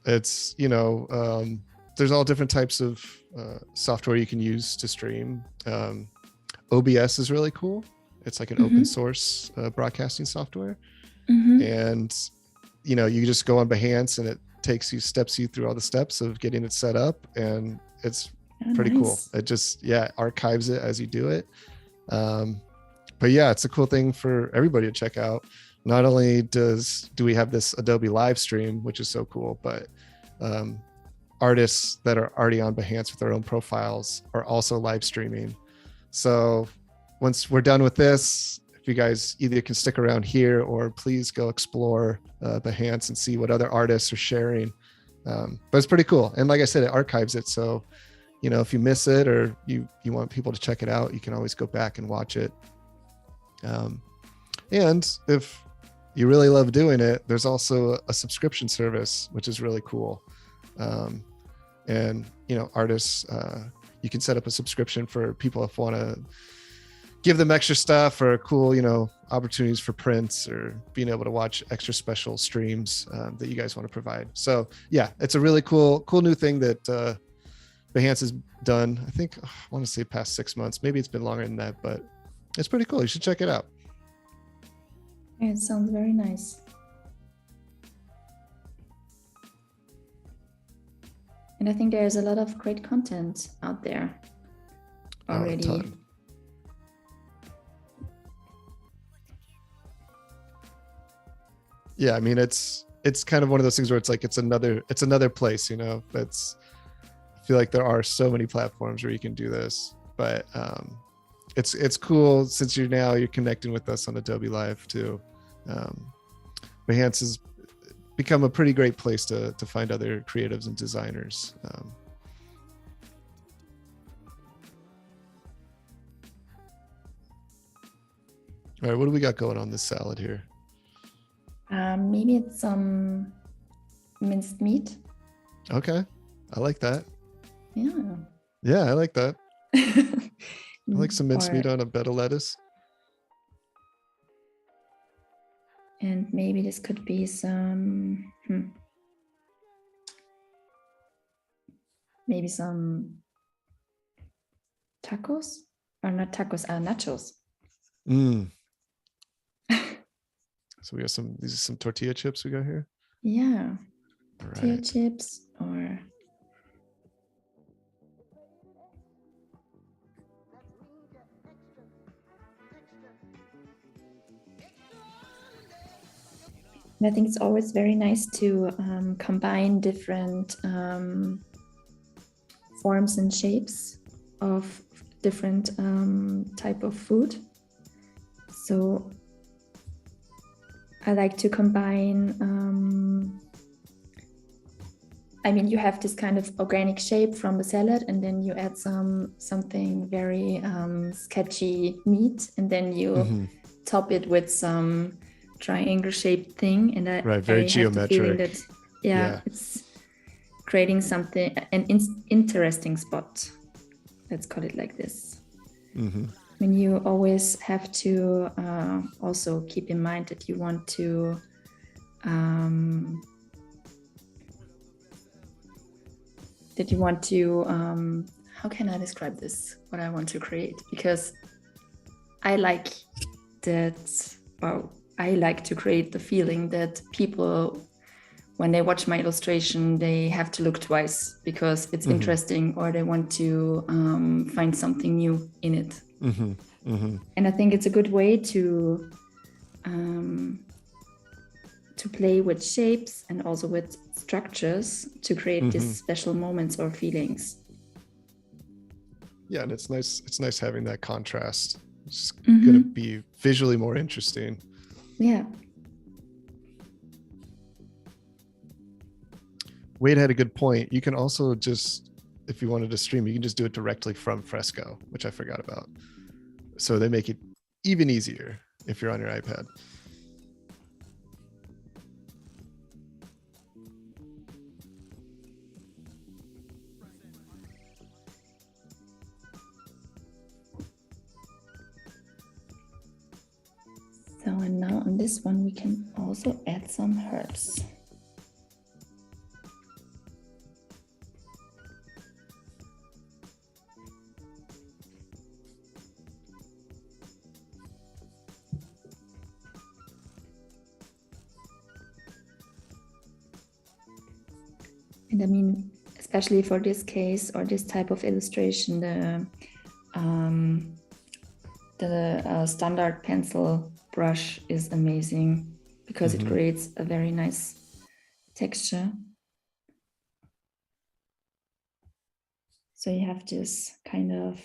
It's, there's all different types of software you can use to stream. OBS is really cool. It's like an open source broadcasting software. And, you just go on Behance and it steps you through all the steps of getting it set up. And it's pretty cool. It just, archives it as you do it. But yeah, it's a cool thing for everybody to check out. Not only do we have this Adobe live stream, which is so cool, but artists that are already on Behance with their own profiles are also live streaming. So once we're done with this, if you guys either can stick around here or please go explore Behance and see what other artists are sharing. But it's pretty cool. And like I said, it archives it. So, if you miss it or you want people to check it out, you can always go back and watch it. And if you really love doing it, there's also a subscription service, which is really cool. And artists, you can set up a subscription for people if want to give them extra stuff or cool, opportunities for prints or being able to watch extra special streams that you guys want to provide. So yeah, it's a really cool new thing that Behance has done. I think I want to say past 6 months. Maybe it's been longer than that, but it's pretty cool. You should check it out. It sounds very nice. And I think there's a lot of great content out there already. A ton. Yeah, I mean, it's it's kind of one of those things where it's like it's another place, you know. That's, I feel like there are so many platforms where you can do this, but it's cool since you're connecting with us on Adobe Live too. Behance has become a pretty great place to find other creatives and designers. All right, what do we got going on this salad here? Maybe it's some minced meat. Okay, I like that. Yeah, I like that. I like some minced meat on a bed of lettuce. And maybe this could be some, maybe some tacos, or not tacos, nachos. So we got these are some tortilla chips we got here. Yeah, all tortilla right. chips, or I think it's always very nice to combine different forms and shapes of different type of food. So I like to combine, I mean, you have this kind of organic shape from the salad, and then you add something very sketchy meat, and then you top it with some triangle shaped thing. And I geometric. have the feeling that, it's creating something, an interesting spot. Let's call it like this. When you always have to also keep in mind that you want to how can I describe this, what I want to create? Because I like that, or I like to create the feeling that people, when they watch my illustration, they have to look twice because it's interesting, or they want to find something new in it. And I think it's a good way to play with shapes and also with structures to create these special moments or feelings. Yeah, and it's nice having that contrast. It's gonna be visually more interesting. Yeah. Wade had a good point. You can also just, if you wanted to stream, you can just do it directly from Fresco, which I forgot about. So they make it even easier if you're on your iPad. So, and now on this one, we can also add some herbs. And I mean, especially for this case or this type of illustration, the standard pencil brush is amazing because it creates a very nice texture. So you have this kind of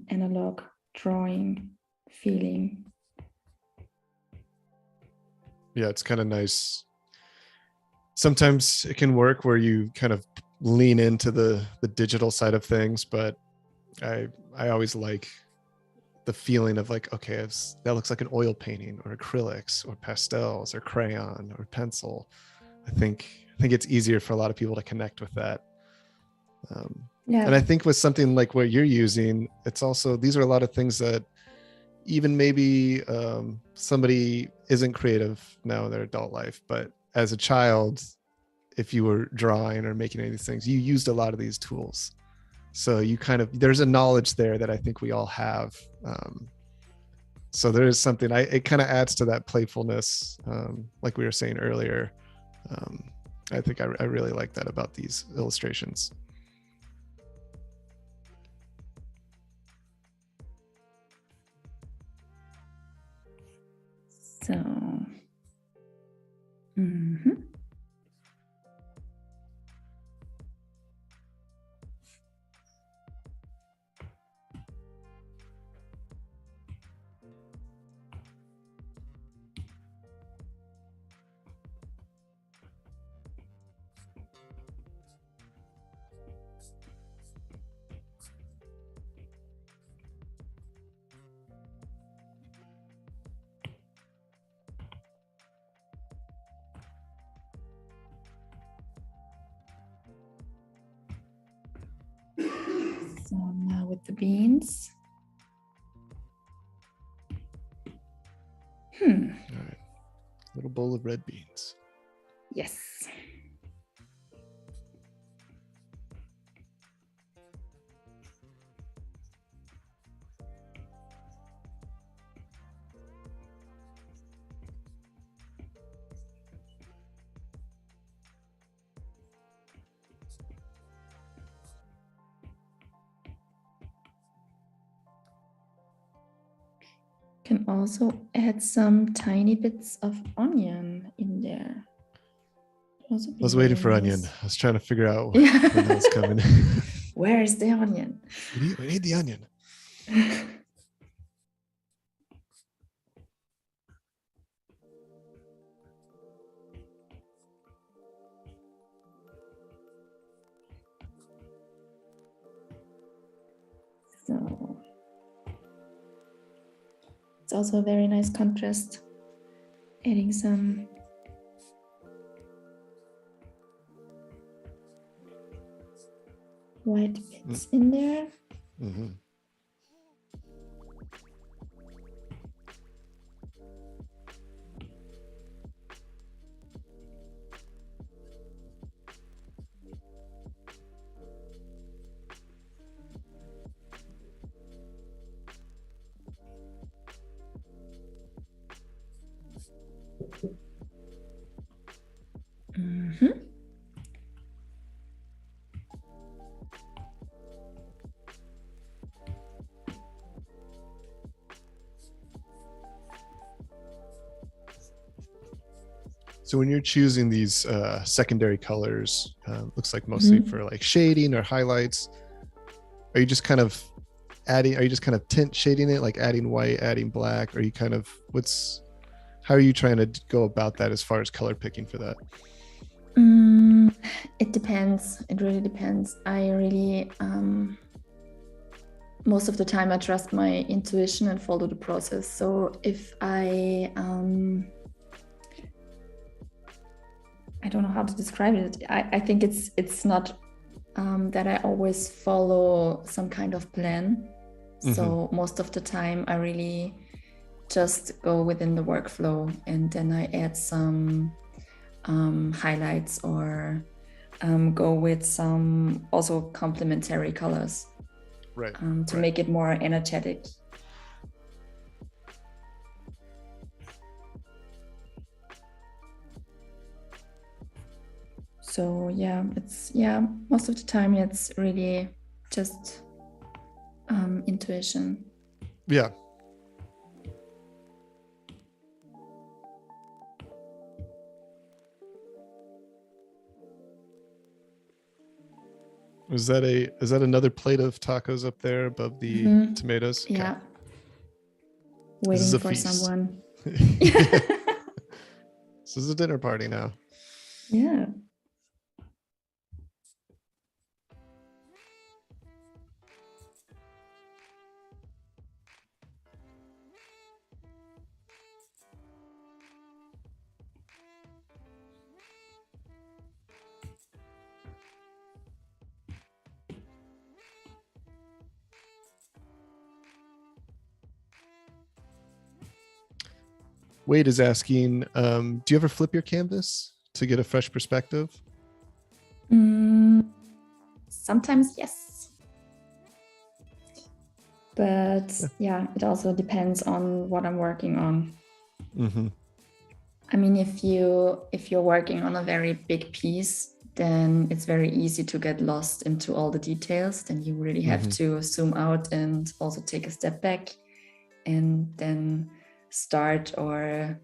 analog drawing feeling. Yeah, it's kind of nice. Sometimes it can work where you kind of lean into the digital side of things, but I always like the feeling of like, okay, that looks like an oil painting or acrylics or pastels or crayon or pencil. I think it's easier for a lot of people to connect with that. And I think with something like what you're using, it's also, these are a lot of things that even maybe somebody isn't creative now in their adult life, but as a child, if you were drawing or making any of these things, you used a lot of these tools. So you kind of, there's a knowledge there that I think we all have. So there is something, it kind of adds to that playfulness, like we were saying earlier. I think I really like that about these illustrations. So, the beans. All right. Little bowl of red beans. Yes. Can also add some tiny bits of onion in there. I was waiting for onion. I was trying to figure out when that was coming. Where is the onion? We need the onion. So it's also a very nice contrast, adding some white bits in there. Mm-hmm. Mm-hmm. So when you're choosing these secondary colors, looks like mostly for like shading or highlights, are you just kind of tint shading it, like adding white, adding black? Or you kind of, how are you trying to go about that as far as color picking for that? It depends. It really depends. I really, most of the time I trust my intuition and follow the process. So if I don't know how to describe it. I think it's not that I always follow some kind of plan. So most of the time I really just go within the workflow, and then I add some highlights or go with some also complementary colors, right? To make it more energetic. So most of the time it's really just intuition. Yeah. Is that another plate of tacos up there above the tomatoes? Yeah. Okay. Waiting for someone. This is a dinner party now. Yeah. Wade is asking, do you ever flip your canvas to get a fresh perspective? Sometimes yes. But it also depends on what I'm working on. I mean, if you're working on a very big piece, then it's very easy to get lost into all the details. Then you really have to zoom out and also take a step back and then start or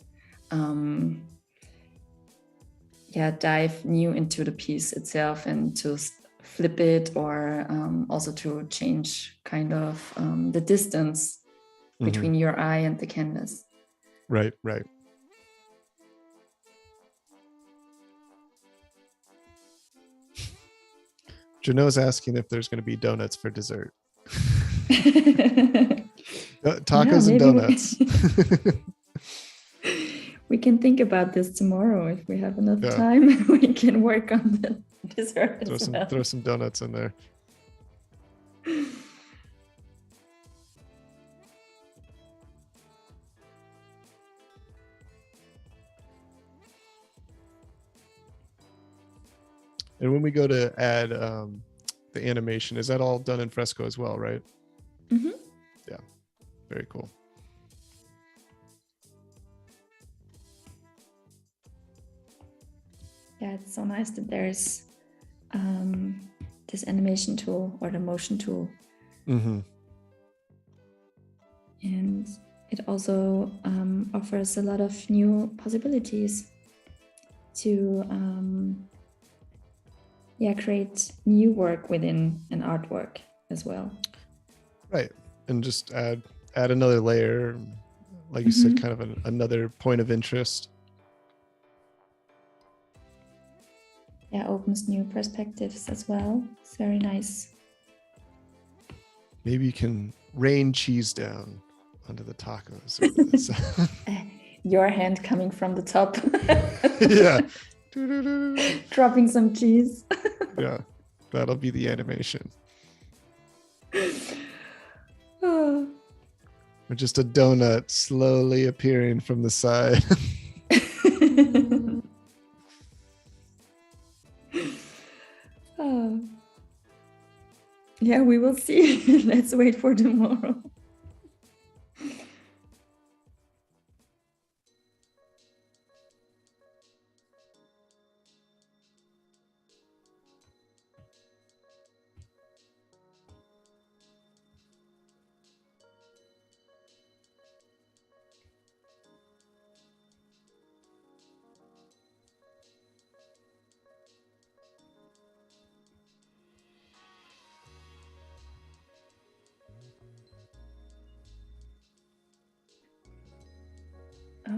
dive new into the piece itself and to flip it, or also to change kind of the distance between your eye and the canvas. Right. Janot's asking if there's going to be donuts for dessert. Tacos and donuts. We can think about this tomorrow if we have enough time. We can work on the dessert. Throw some donuts in there. And when we go to add the animation, is that all done in Fresco as well, right? Mm-hmm. Yeah, very cool. Yeah, it's so nice that there's this animation tool or the motion tool. Mm-hmm. And it also offers a lot of new possibilities to create new work within an artwork as well. Right. And just add another layer, like you said, kind of another point of interest. Yeah, opens new perspectives as well. It's very nice. Maybe you can rain cheese down onto the tacos. Your hand coming from the top. Yeah. Dropping some cheese. Yeah, that'll be the animation. Oh. Or just a donut slowly appearing from the side. Oh. Yeah, we will see. Let's wait for tomorrow.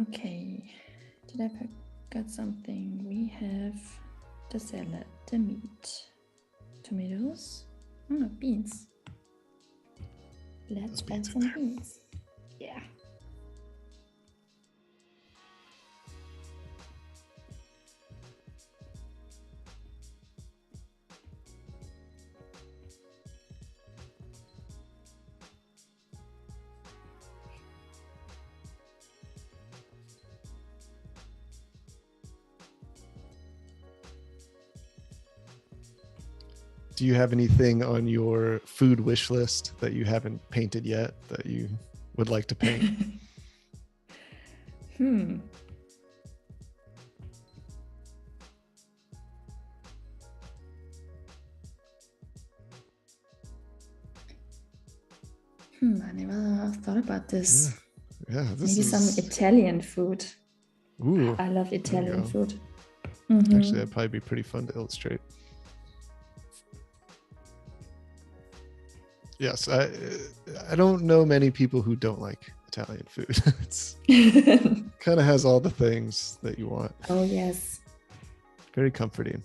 Okay, did I forget something? We have the salad, the meat, tomatoes, beans. Let's add some beans. Yeah. Do you have anything on your food wish list that you haven't painted yet that you would like to paint? I never thought about this. Yeah, maybe some Italian food. Ooh, I love Italian food. Actually, that'd probably be pretty fun to illustrate. Yes, I don't know many people who don't like Italian food. It's kind of has all the things that you want. Oh yes. Very comforting.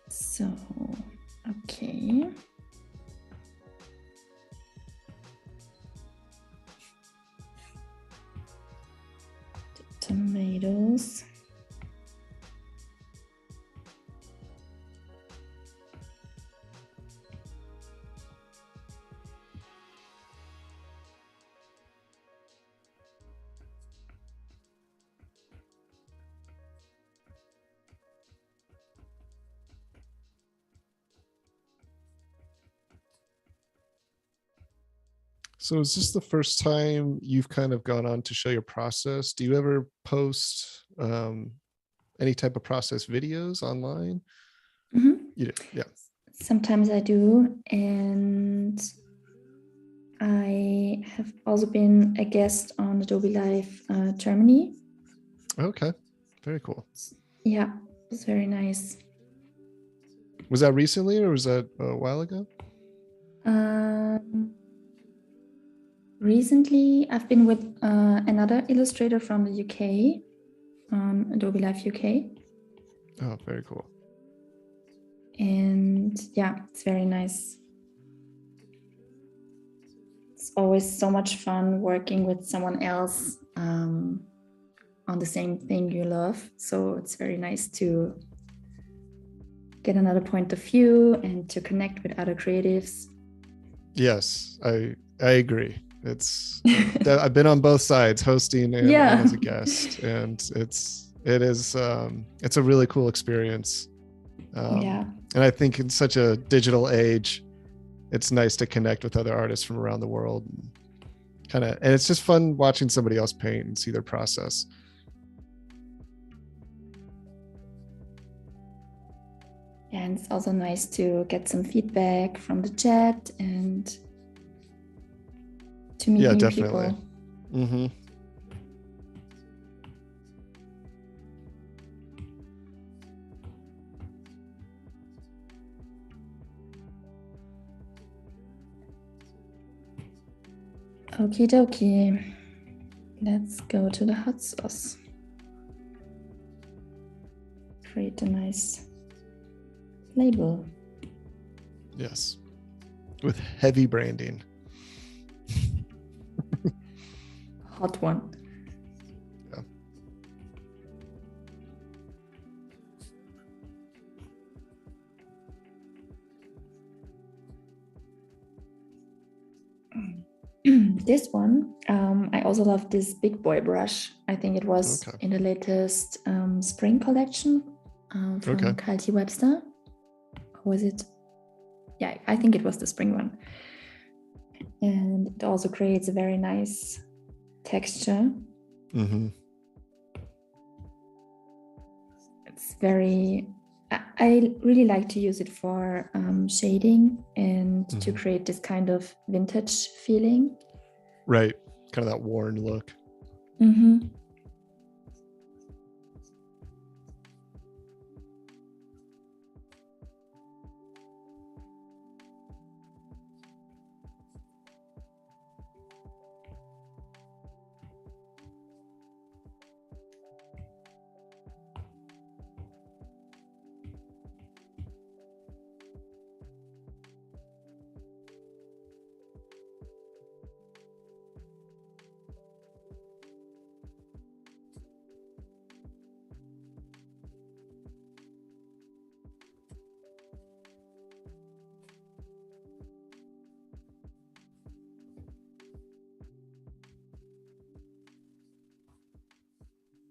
So, okay. The tomatoes. So is this the first time you've kind of gone on to show your process? Do you ever post any type of process videos online? You do, yeah. Sometimes I do, and I have also been a guest on Adobe Live Germany. Okay, very cool. Yeah, it was very nice. Was that recently or was that a while ago? Recently, I've been with another illustrator from the UK, Adobe Live UK. Oh, very cool. And yeah, it's very nice. It's always so much fun working with someone else on the same thing you love. So it's very nice to get another point of view and to connect with other creatives. Yes, I agree. I've been on both sides, hosting and Yeah. as a guest, and it's a really cool experience. Yeah. And I think in such a digital age, it's nice to connect with other artists from around the world. And it's just fun watching somebody else paint and see their process. Yeah, and it's also nice to get some feedback from the chat and to meet new definitely. people. Mm-hmm. Okie dokie. Let's go to the hot sauce. Create a nice label. Yes. With heavy branding. Hot one. Yeah. This one, I also love this big boy brush. I think it was in the latest spring collection from Kyle T. Webster. Or was it? Yeah, I think it was the spring one. And it also creates a very nice texture. Mm-hmm. It's very, I really like to use it for shading and to create this kind of vintage feeling. Right, kind of that worn look. Mm-hmm.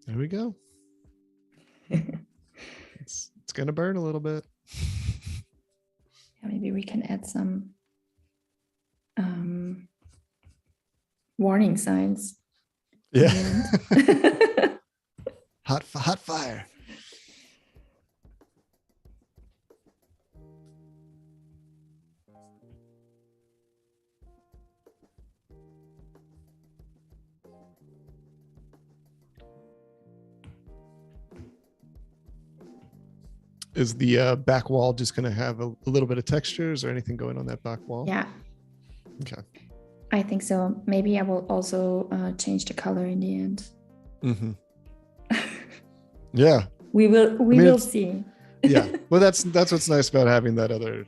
There we go. It's gonna burn a little bit. Yeah, maybe we can add some warning signs. Yeah. hot fire. Is the back wall just going to have a little bit of textures or anything going on that back wall? Yeah. Okay. I think so. Maybe I will also change the color in the end. Mm-hmm. Yeah. We will see. Yeah. Well, that's what's nice about having that other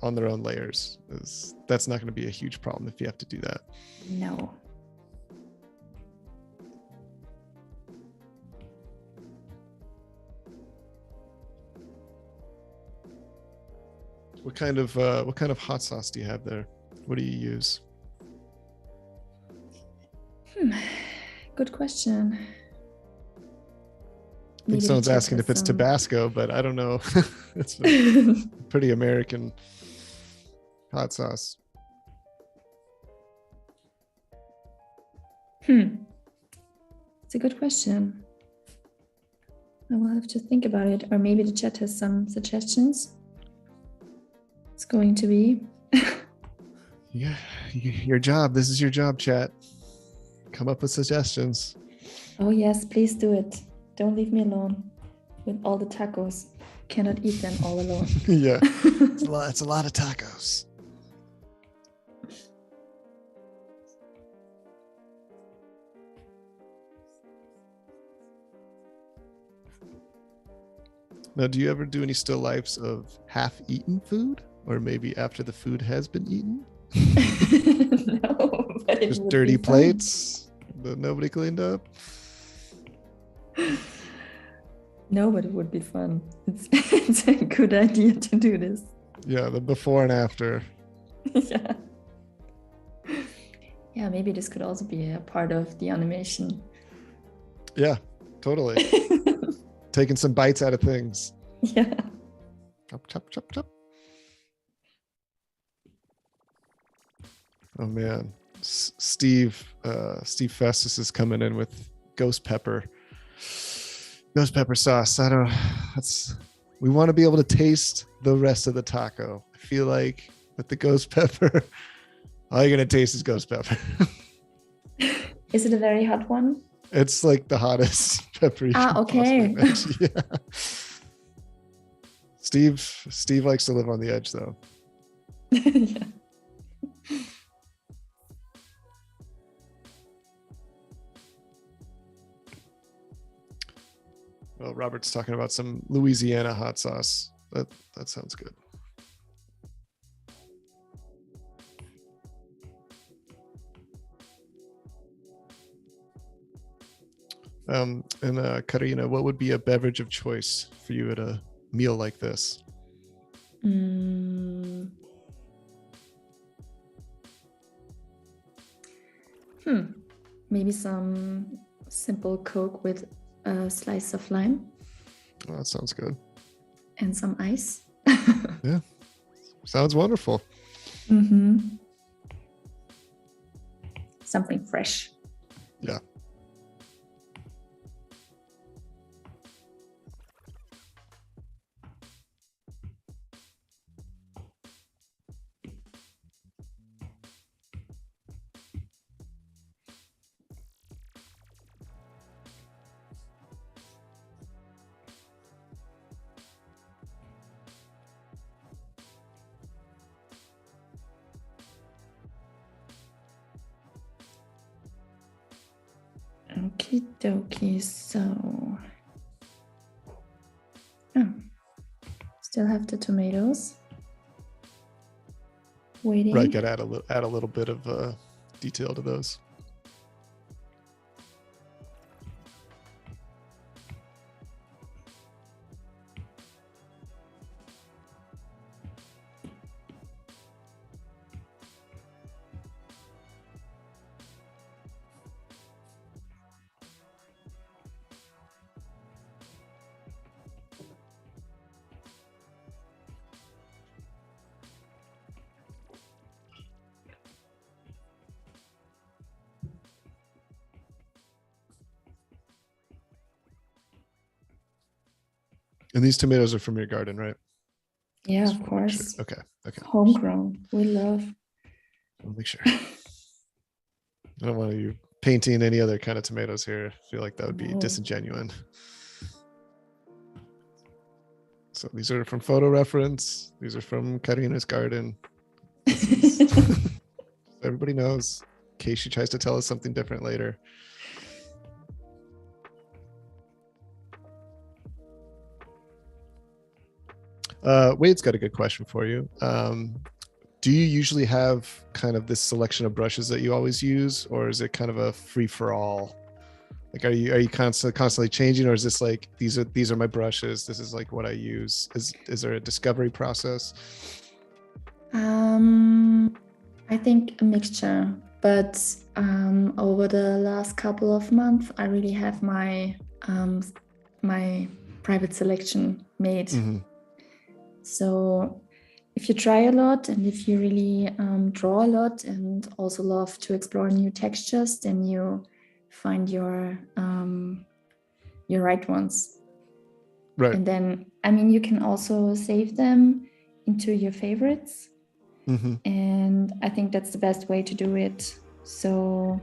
on their own layers. Is that's not going to be a huge problem if you have to do that. No. What kind of hot sauce do you have there? What do you use? Good question. I think someone's asking if it's Tabasco, but I don't know. It's a pretty American hot sauce. It's a good question. I will have to think about it, or maybe the chat has some suggestions. It's going to be. Yeah, your job. This is your job, chat. Come up with suggestions. Oh yes, please do it. Don't leave me alone with all the tacos. Cannot eat them all alone. Yeah, it's a lot of tacos. Now, do you ever do any still lifes of half-eaten food, or maybe after the food has been eaten? No, but it just would dirty be fun. plates that nobody cleaned up. No, but it would be fun. It's a good idea to do this. Yeah, the before and after. Yeah. Yeah, maybe this could also be a part of the animation. Yeah, totally. Taking some bites out of things. Yeah. Chop, chop, chop, chop. Oh man, Steve Festus is coming in with ghost pepper sauce. We want to be able to taste the rest of the taco. I feel like with the ghost pepper, all you're gonna taste is ghost pepper. Is it a very hot one? It's like the hottest pepper you can okay. possibly imagine. Yeah. Steve likes to live on the edge though. Yeah. Well, Robert's talking about some Louisiana hot sauce. That sounds good. And Carina, what would be a beverage of choice for you at a meal like this? Maybe some simple Coke with a slice of lime. Oh, that sounds good. And some ice. Yeah, sounds wonderful. Something fresh. Yeah. Okie dokie, so still have the tomatoes waiting. Right, got to add a little bit of detail to those. And these tomatoes are from your garden, right? Yeah, of course. Sure. Okay. Homegrown. We love. I'll make sure. I don't want you painting any other kind of tomatoes here. I feel like that would be disingenuous. So these are from photo reference. These are from Carina's garden. Everybody knows, in case she tries to tell us something different later. Wade's got a good question for you. Do you usually have kind of this selection of brushes that you always use, or is it kind of a free for all? Like, are you constantly changing, or is this like these are my brushes? This is like what I use. Is there a discovery process? I think a mixture, but over the last couple of months, I really have my my private selection made. So if you try a lot and if you really draw a lot and also love to explore new textures, then you find your right ones. Right. And then, I mean, you can also save them into your favorites. And I think that's the best way to do it. So,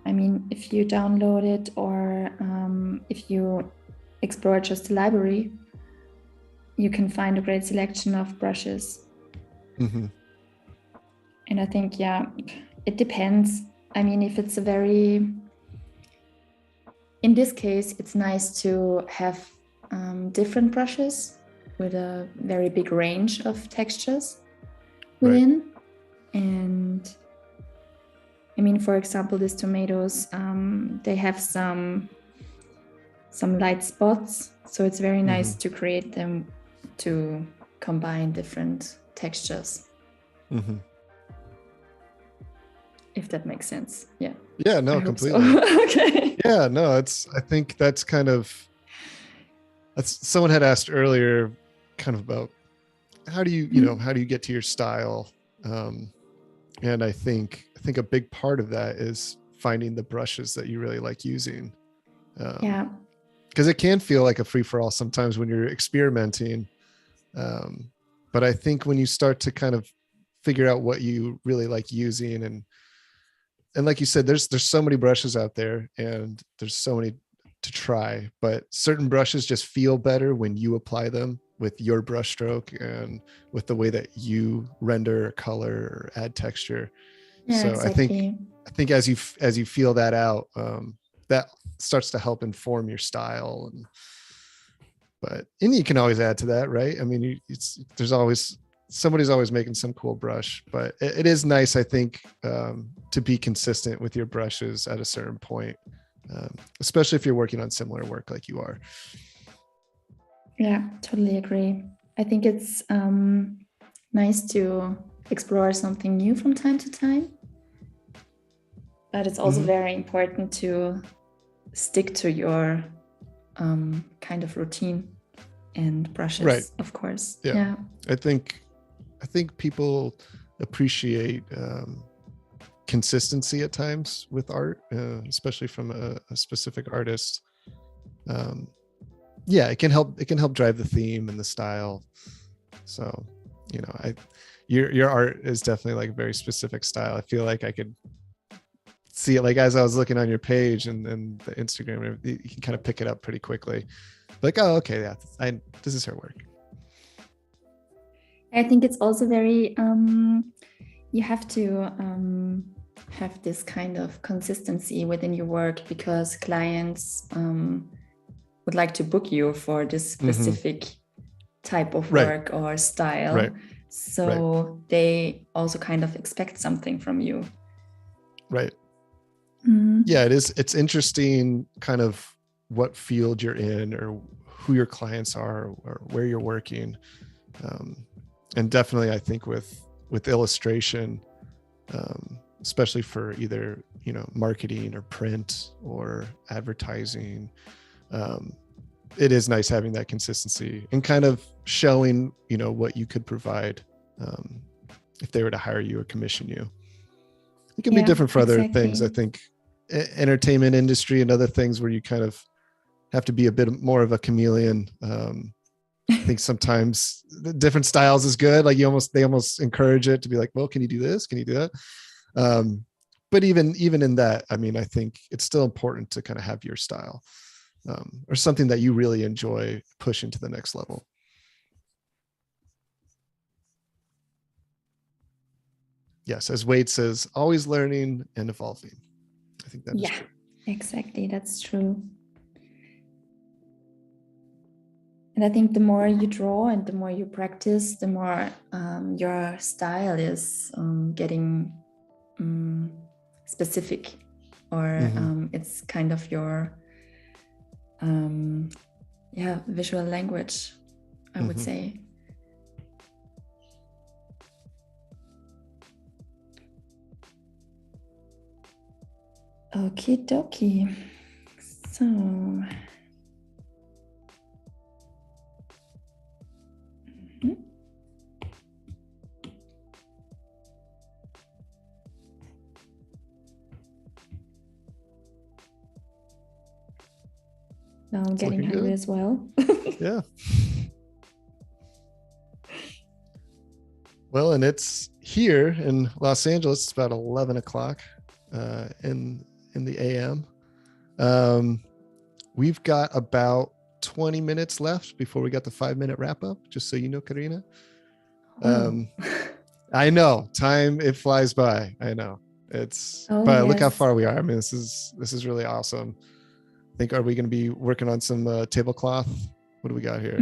I mean, if you download it or if you explore just the library, you can find a great selection of brushes. And I think, yeah, it depends. I mean, if it's in this case, it's nice to have different brushes with a very big range of textures within. Right. And I mean, for example, these tomatoes, they have some light spots. So it's very nice to create them to combine different textures. if that makes sense. Yeah. Yeah, I no, hope so. completely. Okay. Yeah, no, I think that's someone had asked earlier kind of about how do how do you get to your style? And I think a big part of that is finding the brushes that you really like using. Yeah. Because it can feel like a free for all sometimes when you're experimenting. But I think when you start to kind of figure out what you really like using, and like you said, there's so many brushes out there and there's so many to try, but certain brushes just feel better when you apply them with your brush stroke and with the way that you render or color or add texture. Yeah, So exactly. I think as you feel that out, that starts to help inform your style. And you can always add to that, right? I mean, there's always somebody's always making some cool brush, but it is nice, I think, to be consistent with your brushes at a certain point, especially if you're working on similar work like you are. Yeah, totally agree. I think it's nice to explore something new from time to time, but it's also very important to stick to your kind of routine and brushes, right? Of course. Yeah. I think people appreciate consistency at times with art, especially from a specific artist. Yeah, it can help drive the theme and the style. So, your art is definitely like a very specific style. I feel like I could see it, like as I was looking on your page and the Instagram, you can kind of pick it up pretty quickly. Like, oh, okay, yeah, this is her work. I think it's also very you have to have this kind of consistency within your work, because clients would like to book you for this specific type of work or style. Right. So they also kind of expect something from you. Right. Yeah, it's interesting kind of what field you're in or who your clients are or where you're working. And definitely I think with illustration, especially for either, marketing or print or advertising, it is nice having that consistency and kind of showing, what you could provide if they were to hire you or commission you. It can be different for other things. I think entertainment industry and other things where you kind of have to be a bit more of a chameleon. I think sometimes the different styles is good. Like they almost encourage it to be like, well, can you do this? Can you do that? But even in that, I mean, I think it's still important to kind of have your style, or something that you really enjoy pushing to the next level. Yes, as Wade says, always learning and evolving. I think that is true. Exactly. That's true. And I think the more you draw and the more you practice, the more your style is getting specific, or it's kind of your visual language, I would say. Okie dokie. So now I'm getting hungry as well. Yeah. Well, and it's here in Los Angeles. It's about 11 o'clock in the AM. We've got about 20 minutes left before we got the 5-minute wrap up, just so you know, Carina. I know time, it flies by. I know but look how far we are. I mean, this is really awesome. I think, are we going to be working on some tablecloth? What do we got here?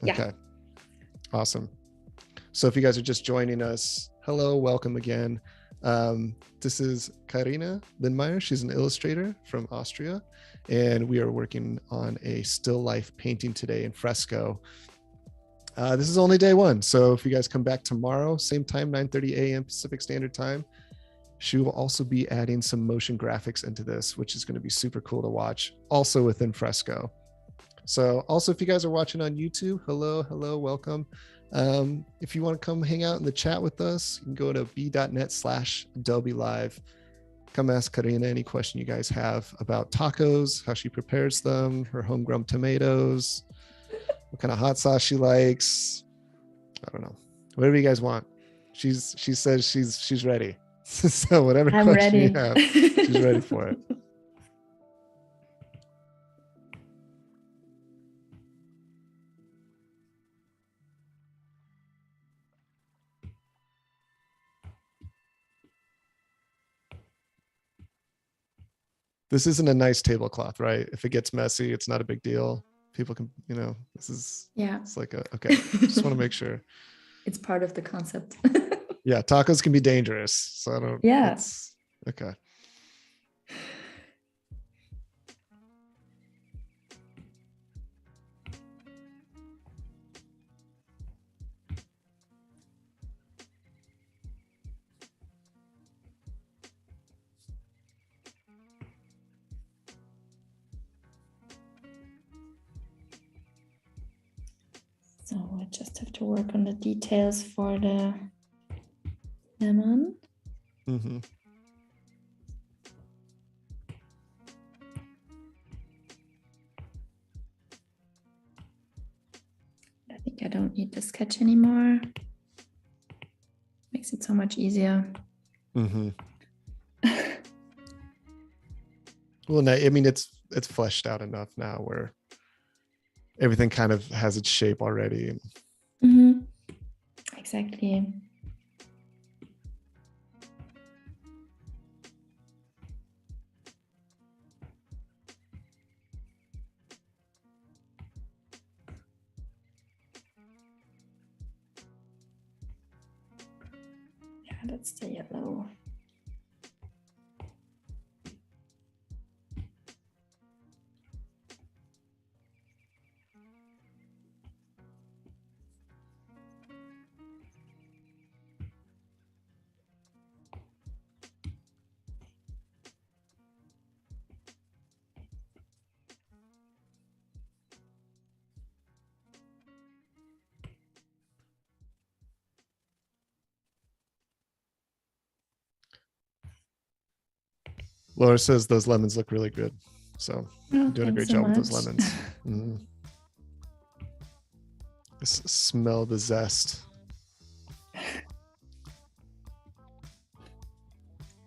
Okay. Awesome. So if you guys are just joining us, hello, welcome again. This is Carina Lindmeier. She's an illustrator from Austria, and we are working on a still life painting today in Fresco. This is only day one, so if you guys come back tomorrow, same time, 9:30 a.m. Pacific Standard Time, She will also be adding some motion graphics into this, which is going to be super cool to watch, also within Fresco. So also, if you guys are watching on YouTube, hello, welcome. If you want to come hang out in the chat with us, you can go to b.net/Adobe Live. Come ask Carina any question you guys have about tacos, how she prepares them, her homegrown tomatoes, what kind of hot sauce she likes. I don't know, whatever you guys want. She says she's ready. So whatever I'm question ready. you have, she's ready for it. This isn't a nice tablecloth, right? If it gets messy, it's not a big deal. People can, this is, it's like okay. Just want to make sure. It's part of the concept. Yeah, tacos can be dangerous. So I don't, yeah. Okay. So I just have to work on the details for the lemon. Mm-hmm. I think I don't need the sketch anymore. Makes it so much easier. Mm-hmm. Well, I mean, it's fleshed out enough now where everything kind of has its shape already. Mm-hmm. Exactly. Yeah, that's the yellow. Laura says those lemons look really good. So you're doing a great job with those much. lemons. Mm-hmm. Smell the zest.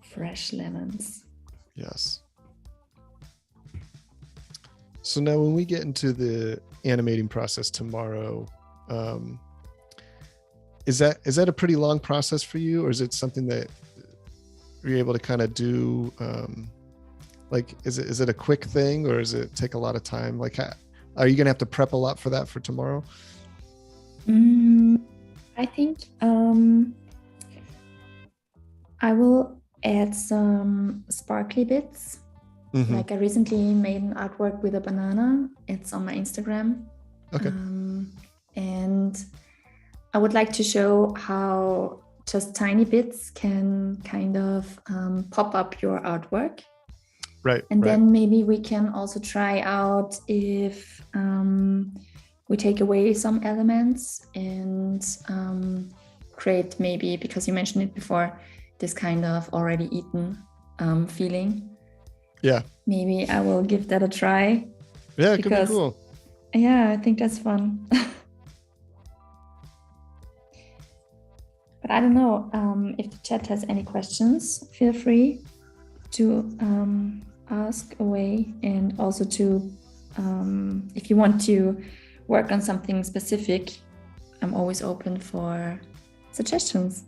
Fresh lemons. Yes. So now when we get into the animating process tomorrow, is that a pretty long process for you, or is it something that you're able to kind of do? Like, is it a quick thing, or does it take a lot of time? Like, are you gonna have to prep a lot for that for tomorrow? I think I will add some sparkly bits. Mm-hmm. Like I recently made an artwork with a banana. It's on my Instagram. Okay. And I would like to show how just tiny bits can kind of pop up your artwork. Right. And then maybe we can also try out if we take away some elements and create maybe, because you mentioned it before, this kind of already eaten feeling. Yeah. Maybe I will give that a try. Yeah, it could be cool. Yeah, I think that's fun. But I don't know, if the chat has any questions, feel free to ask away, and also to, if you want to work on something specific, I'm always open for suggestions.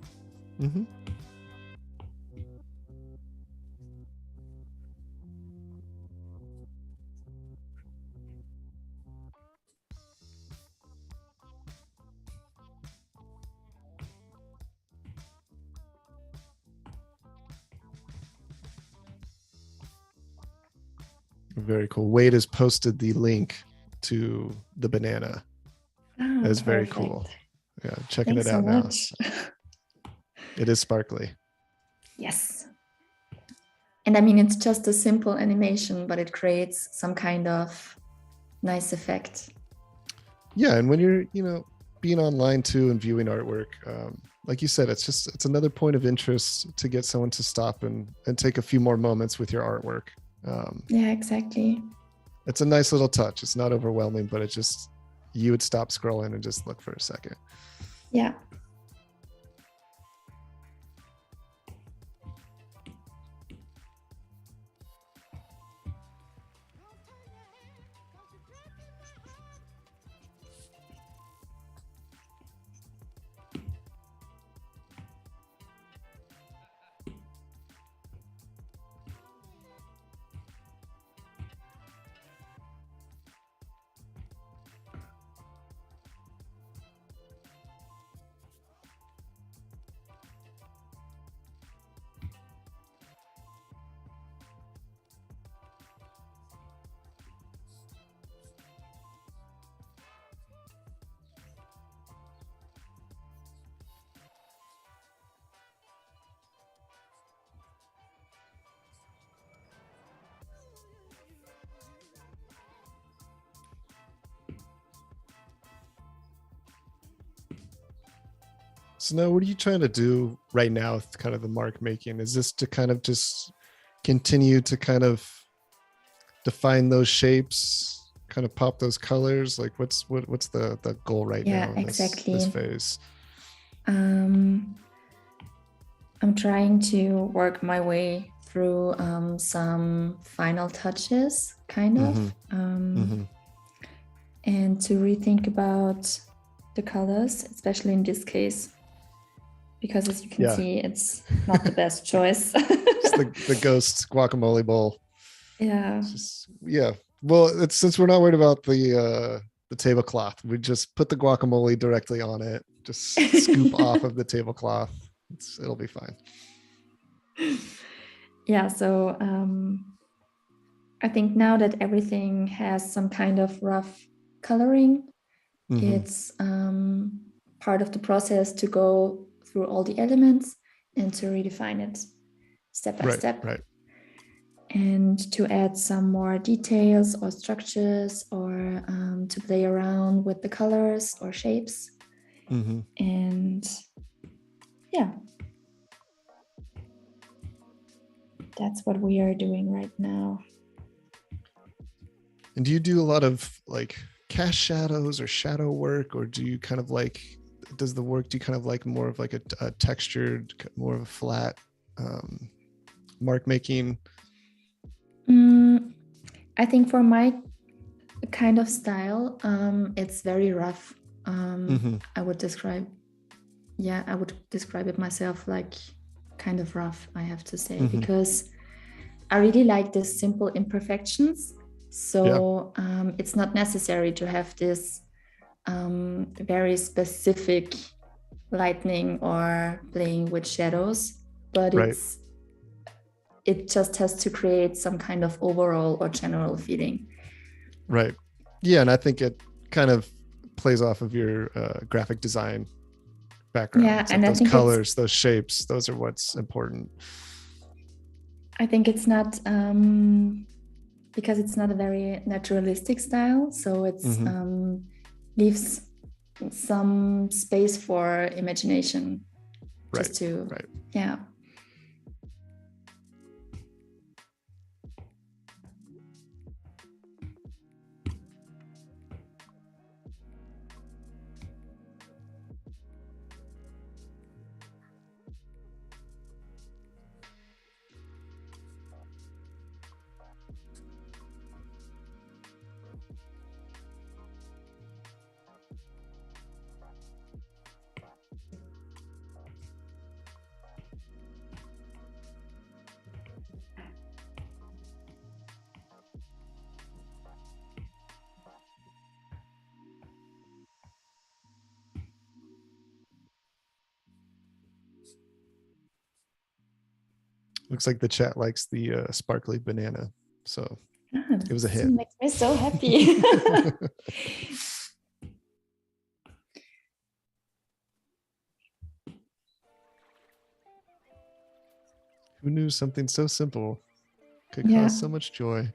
Mm-hmm. Very cool. Wade has posted the link to the banana. That's very cool. Yeah, checking it out now. It is sparkly. Yes. And I mean, it's just a simple animation, but it creates some kind of nice effect. Yeah, and when you're, being online too and viewing artwork, like you said, it's another point of interest to get someone to stop and take a few more moments with your artwork. Yeah, exactly. It's a nice little touch. It's not overwhelming, but you would stop scrolling and just look for a second. Yeah. So now, what are you trying to do right now with kind of the mark making? Is this to kind of just continue to kind of define those shapes, kind of pop those colors? Like what's the goal right now in exactly. this phase? I'm trying to work my way through some final touches, kind of, and to rethink about the colors, especially in this case, because as you can see, it's not the best choice. It's the ghost guacamole bowl. Yeah. Well, since we're not worried about the tablecloth, we just put the guacamole directly on it. Just scoop off of the tablecloth. It'll be fine. Yeah. So I think now that everything has some kind of rough coloring, it's part of the process to go through all the elements and to redefine it step by step. Right. And to add some more details or structures or to play around with the colors or shapes. And yeah, that's what we are doing right now. And do you do a lot of like cast shadows or shadow work, or do you kind of like, do you kind of like more of like a textured, more of a flat mark making? I think for my kind of style, it's very rough. I would describe it myself like kind of rough, I have to say, because I really like this simple imperfections. So it's not necessary to have this very specific lightning or playing with shadows, but it just has to create some kind of overall or general feeling. Right. Yeah, and I think it kind of plays off of your graphic design background. Yeah, and like those colors, those shapes, those are what's important. I think it's not because it's not a very naturalistic style, so it's leaves some space for imagination. Yeah. Looks like the chat likes the sparkly banana, so it was a hit. It makes me so happy. Who knew something so simple could Yeah. cause so much joy.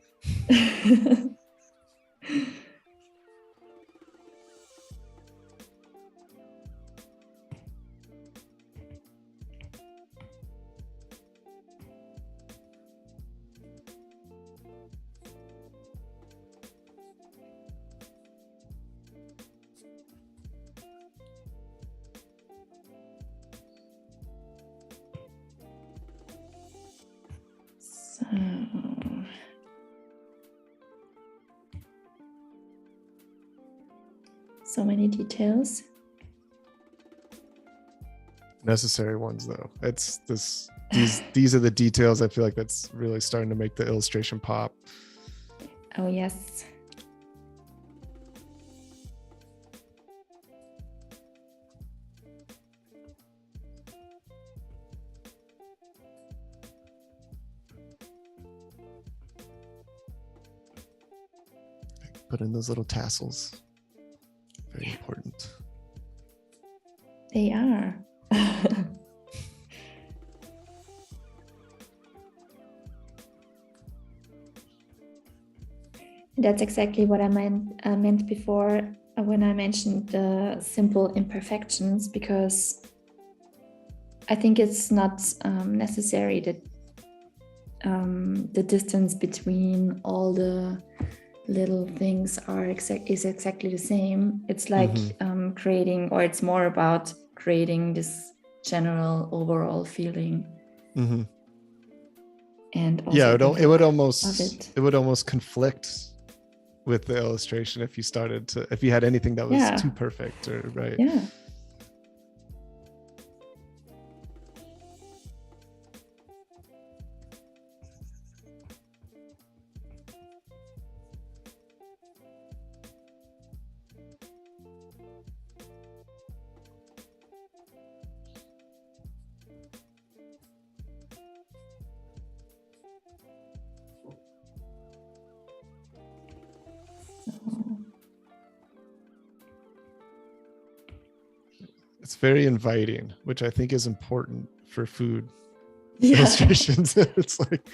So many details. Necessary ones though. It's this these are the details I feel like that's really starting to make the illustration pop. Oh yes. Put in those little tassels. Very important. They are. That's exactly what I meant before when I mentioned the simple imperfections, because I think it's not necessary that the distance between all the little things is exactly the same. It's like creating, or it's more about creating this general overall feeling. Mm-hmm. And also yeah, it would almost conflict with the illustration if you had anything that was too perfect, or right. Yeah. It's very inviting, which I think is important for food illustrations. It's like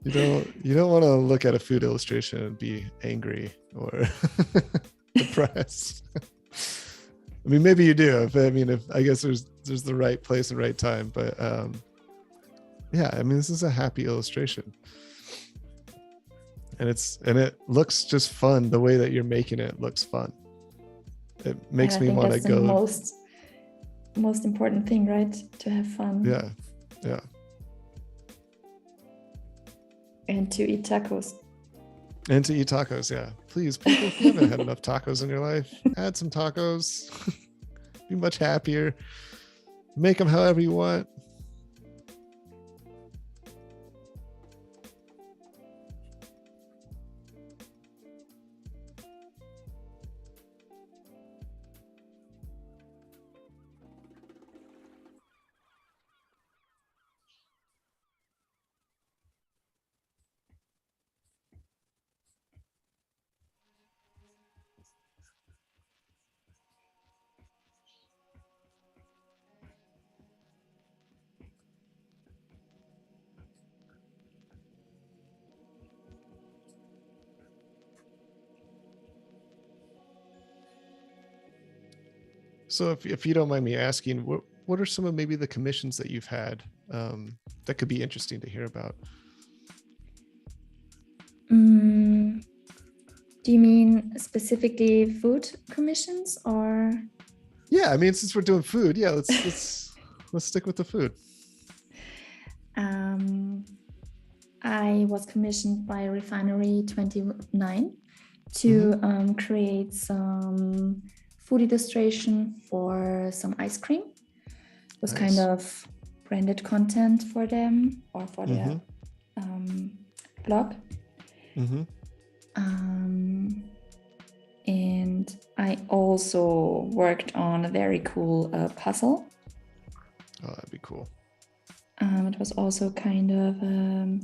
you don't want to look at a food illustration and be angry or depressed. I mean, maybe you do. If I guess there's the right place and right time, but yeah, I mean, this is a happy illustration, and it looks just fun. The way that you're making it looks fun. It makes me want to go. The most important thing, right? To have fun. Yeah. And to eat tacos. Yeah. Please, people, if you haven't had enough tacos in your life, add some tacos. Be much happier. Make them however you want. So if you don't mind me asking, what are some of maybe the commissions that you've had that could be interesting to hear about? Do you mean specifically food commissions, or? Yeah, I mean, since we're doing food, yeah, let's stick with the food. I was commissioned by Refinery 29 to create some food illustration for some ice cream. It was kind of branded content for them, or for their blog. And I also worked on a very cool puzzle. Oh, that'd be cool. It was also kind of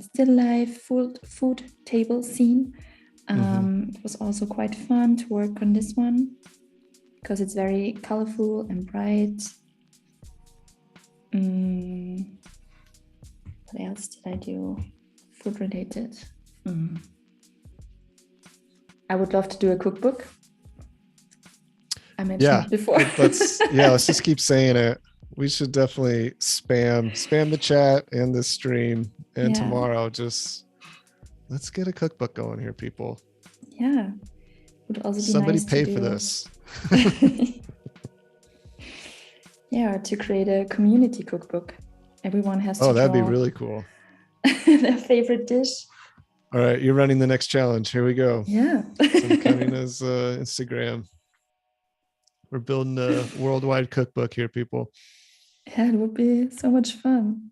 still life food table scene. It was also quite fun to work on this one because it's very colorful and bright. What else did I do? Food related. I would love to do a cookbook. I mentioned it before. let's just keep saying it. We should definitely spam the chat and the stream. And tomorrow, just let's get a cookbook going here, people. Yeah. Would also be somebody nice pay to for this. Yeah, to create a community cookbook. Everyone has to that'd be really cool. their favorite dish. All right, you're running the next challenge. Here we go. Yeah. So Carina's Instagram. We're building a worldwide cookbook here, people. Yeah, it would be so much fun.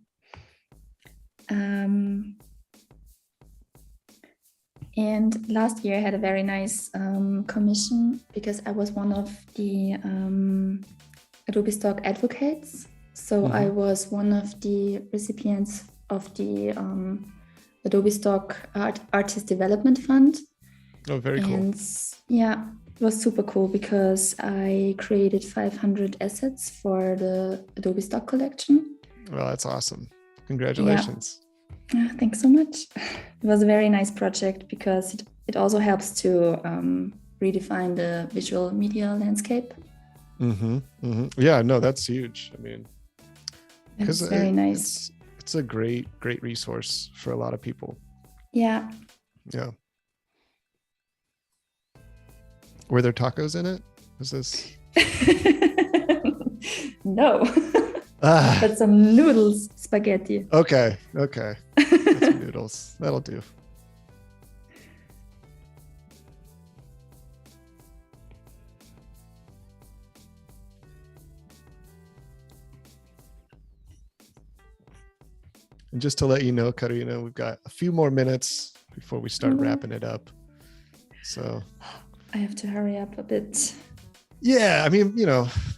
And last year I had a very nice commission because I was one of the Adobe Stock advocates. So I was one of the recipients of the Adobe Stock Artist Development Fund. Oh, very cool. And yeah, it was super cool because I created 500 assets for the Adobe Stock collection. Well, that's awesome. Congratulations. Yeah. Thanks so much. It was a very nice project because it also helps to redefine the visual media landscape. Yeah, no, that's huge. I mean, it's very nice. It's a great resource for a lot of people. Yeah. Were there tacos in it? Was this? No. But some noodles, spaghetti. Okay. Some noodles. That'll do. And just to let you know, Carina, we've got a few more minutes before we start wrapping it up. So I have to hurry up a bit. Yeah, I mean,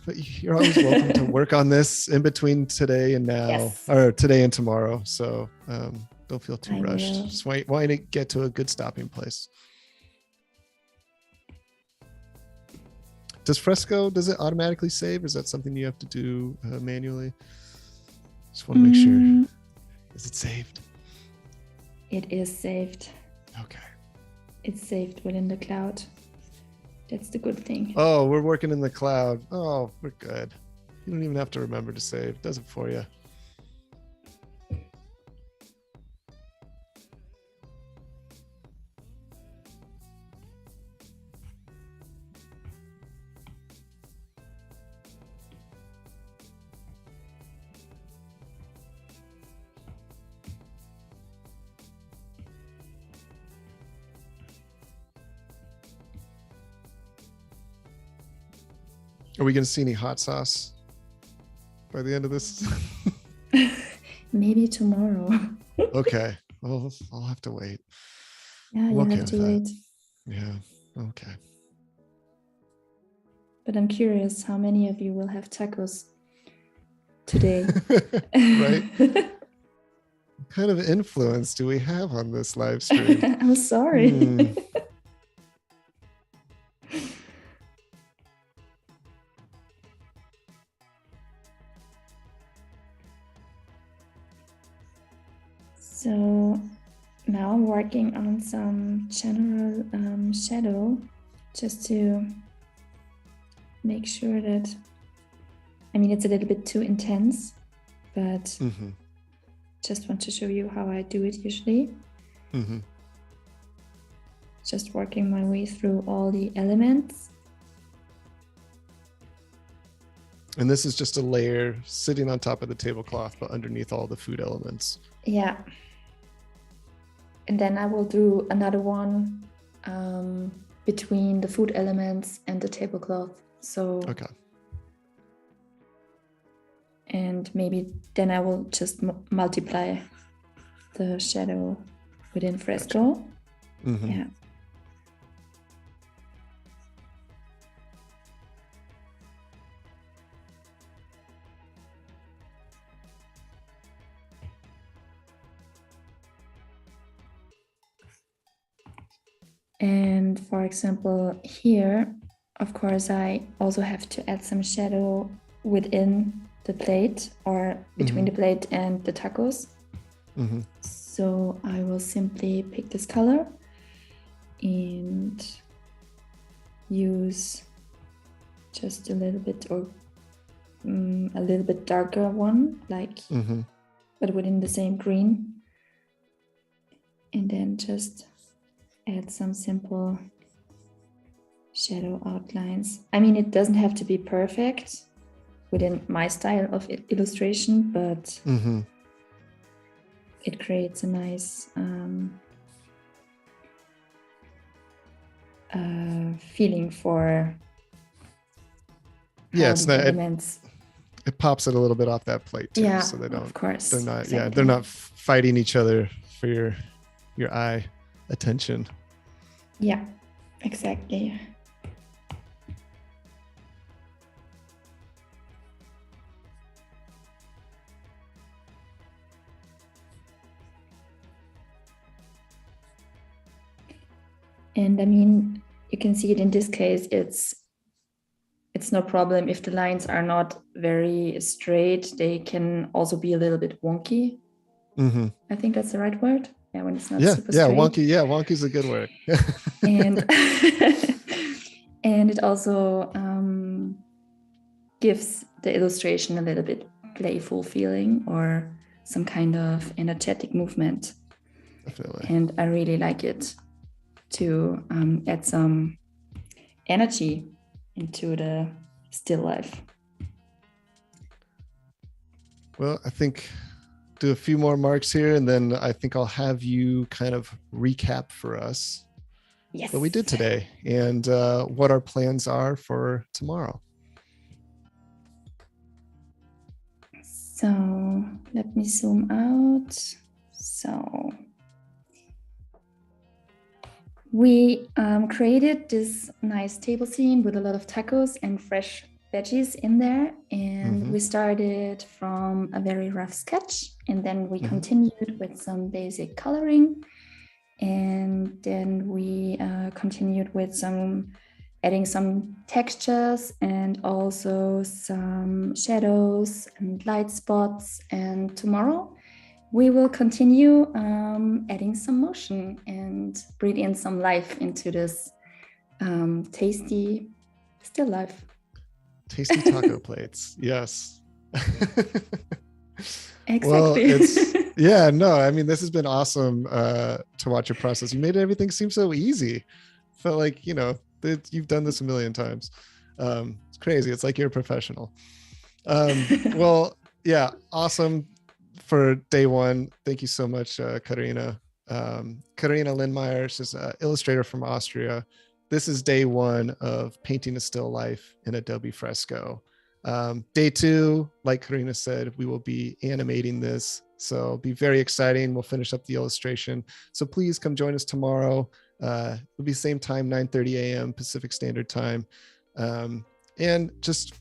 but you're always welcome to work on this in between today and now, or today and tomorrow. So don't feel too rushed. Just want to get to a good stopping place. Does it automatically save? Is that something you have to do manually? Just want to make sure. Is it saved? It is saved. Okay. It's saved within the cloud. That's the good thing. Oh, we're working in the cloud. Oh, we're good. You don't even have to remember to save. It does it for you. Are we going to see any hot sauce by the end of this? Maybe tomorrow. Okay. Well, I'll have to wait. Yeah, you have to wait. Yeah. Okay. But I'm curious how many of you will have tacos today. Right? What kind of influence do we have on this live stream? I'm sorry. So now I'm working on some general shadow just to make sure that, it's a little bit too intense, but just want to show you how I do it usually. Just working my way through all the elements. And this is just a layer sitting on top of the tablecloth, but underneath all the food elements. Yeah. And then I will do another one between the food elements and the tablecloth. So, okay. And maybe then I will just multiply the shadow within Fresco. Gotcha. Yeah. And for example, here, of course, I also have to add some shadow within the plate or between the plate and the tacos. So I will simply pick this color and use just a little bit or a little bit darker one, like, but within the same green. And then just add some simple shadow outlines. I mean, it doesn't have to be perfect within my style of illustration, but it creates a nice feeling for it's not elements. It pops it a little bit off that plate too, yeah, so they don't. Of course, they're not. exactly. Yeah, they're not fighting each other for your eye attention. Yeah, exactly. And I mean, you can see it in this case, it's no problem if the lines are not very straight. They can also be a little bit wonky. I think that's the right word. Yeah, when it's not super straight. Wonky. Yeah, wonky is a good word. And and it also gives the illustration a little bit playful feeling or some kind of energetic movement. Definitely. And I really like it to add some energy into the still life. Well, I think do a few more marks here, and then I think I'll have you kind of recap for us what we did today and what our plans are for tomorrow. So let me zoom out. So we created this nice table scene with a lot of tacos and fresh veggies in there. And we started from a very rough sketch, and then we continued with some basic coloring. And then we continued with adding some textures and also some shadows and light spots. And tomorrow we will continue adding some motion and breathe in some life into this tasty still life. Tasty taco plates. Yes. Exactly. Well, I mean, this has been awesome to watch your process. You made everything seem so easy. Felt like, you've done this a million times. It's crazy. It's like you're a professional. Well, yeah, awesome for day one. Thank you so much, Carina. Carina Lindmeier, she's an illustrator from Austria. This is day one of painting a still life in Adobe Fresco. Day two, like Carina said, we will be animating this. So be very exciting. We'll finish up the illustration. So please come join us tomorrow. It'll be same time, 9:30 a.m. Pacific Standard Time. And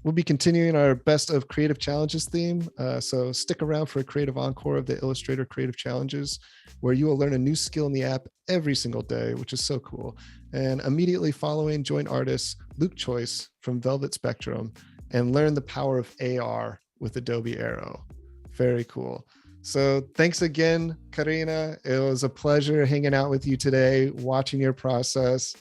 we'll be continuing our Best of Creative Challenges theme. So stick around for a creative encore of the Illustrator Creative Challenges, where you will learn a new skill in the app every single day, which is so cool. And immediately following, join artist Luke Choice from Velvet Spectrum and learn the power of AR with Adobe Aero. Very cool. So thanks again, Carina. It was a pleasure hanging out with you today, watching your process.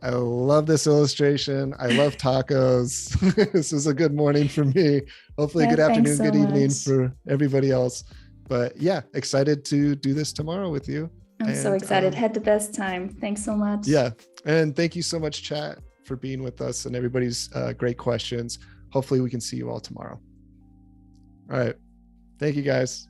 I love this illustration. I love tacos. This is a good morning for me. Hopefully good afternoon, good evening for everybody else. But yeah, excited to do this tomorrow with you. I'm so excited. Had the best time. Thanks so much. Yeah. And thank you so much, chat, for being with us and everybody's great questions. Hopefully we can see you all tomorrow. All right. Thank you, guys.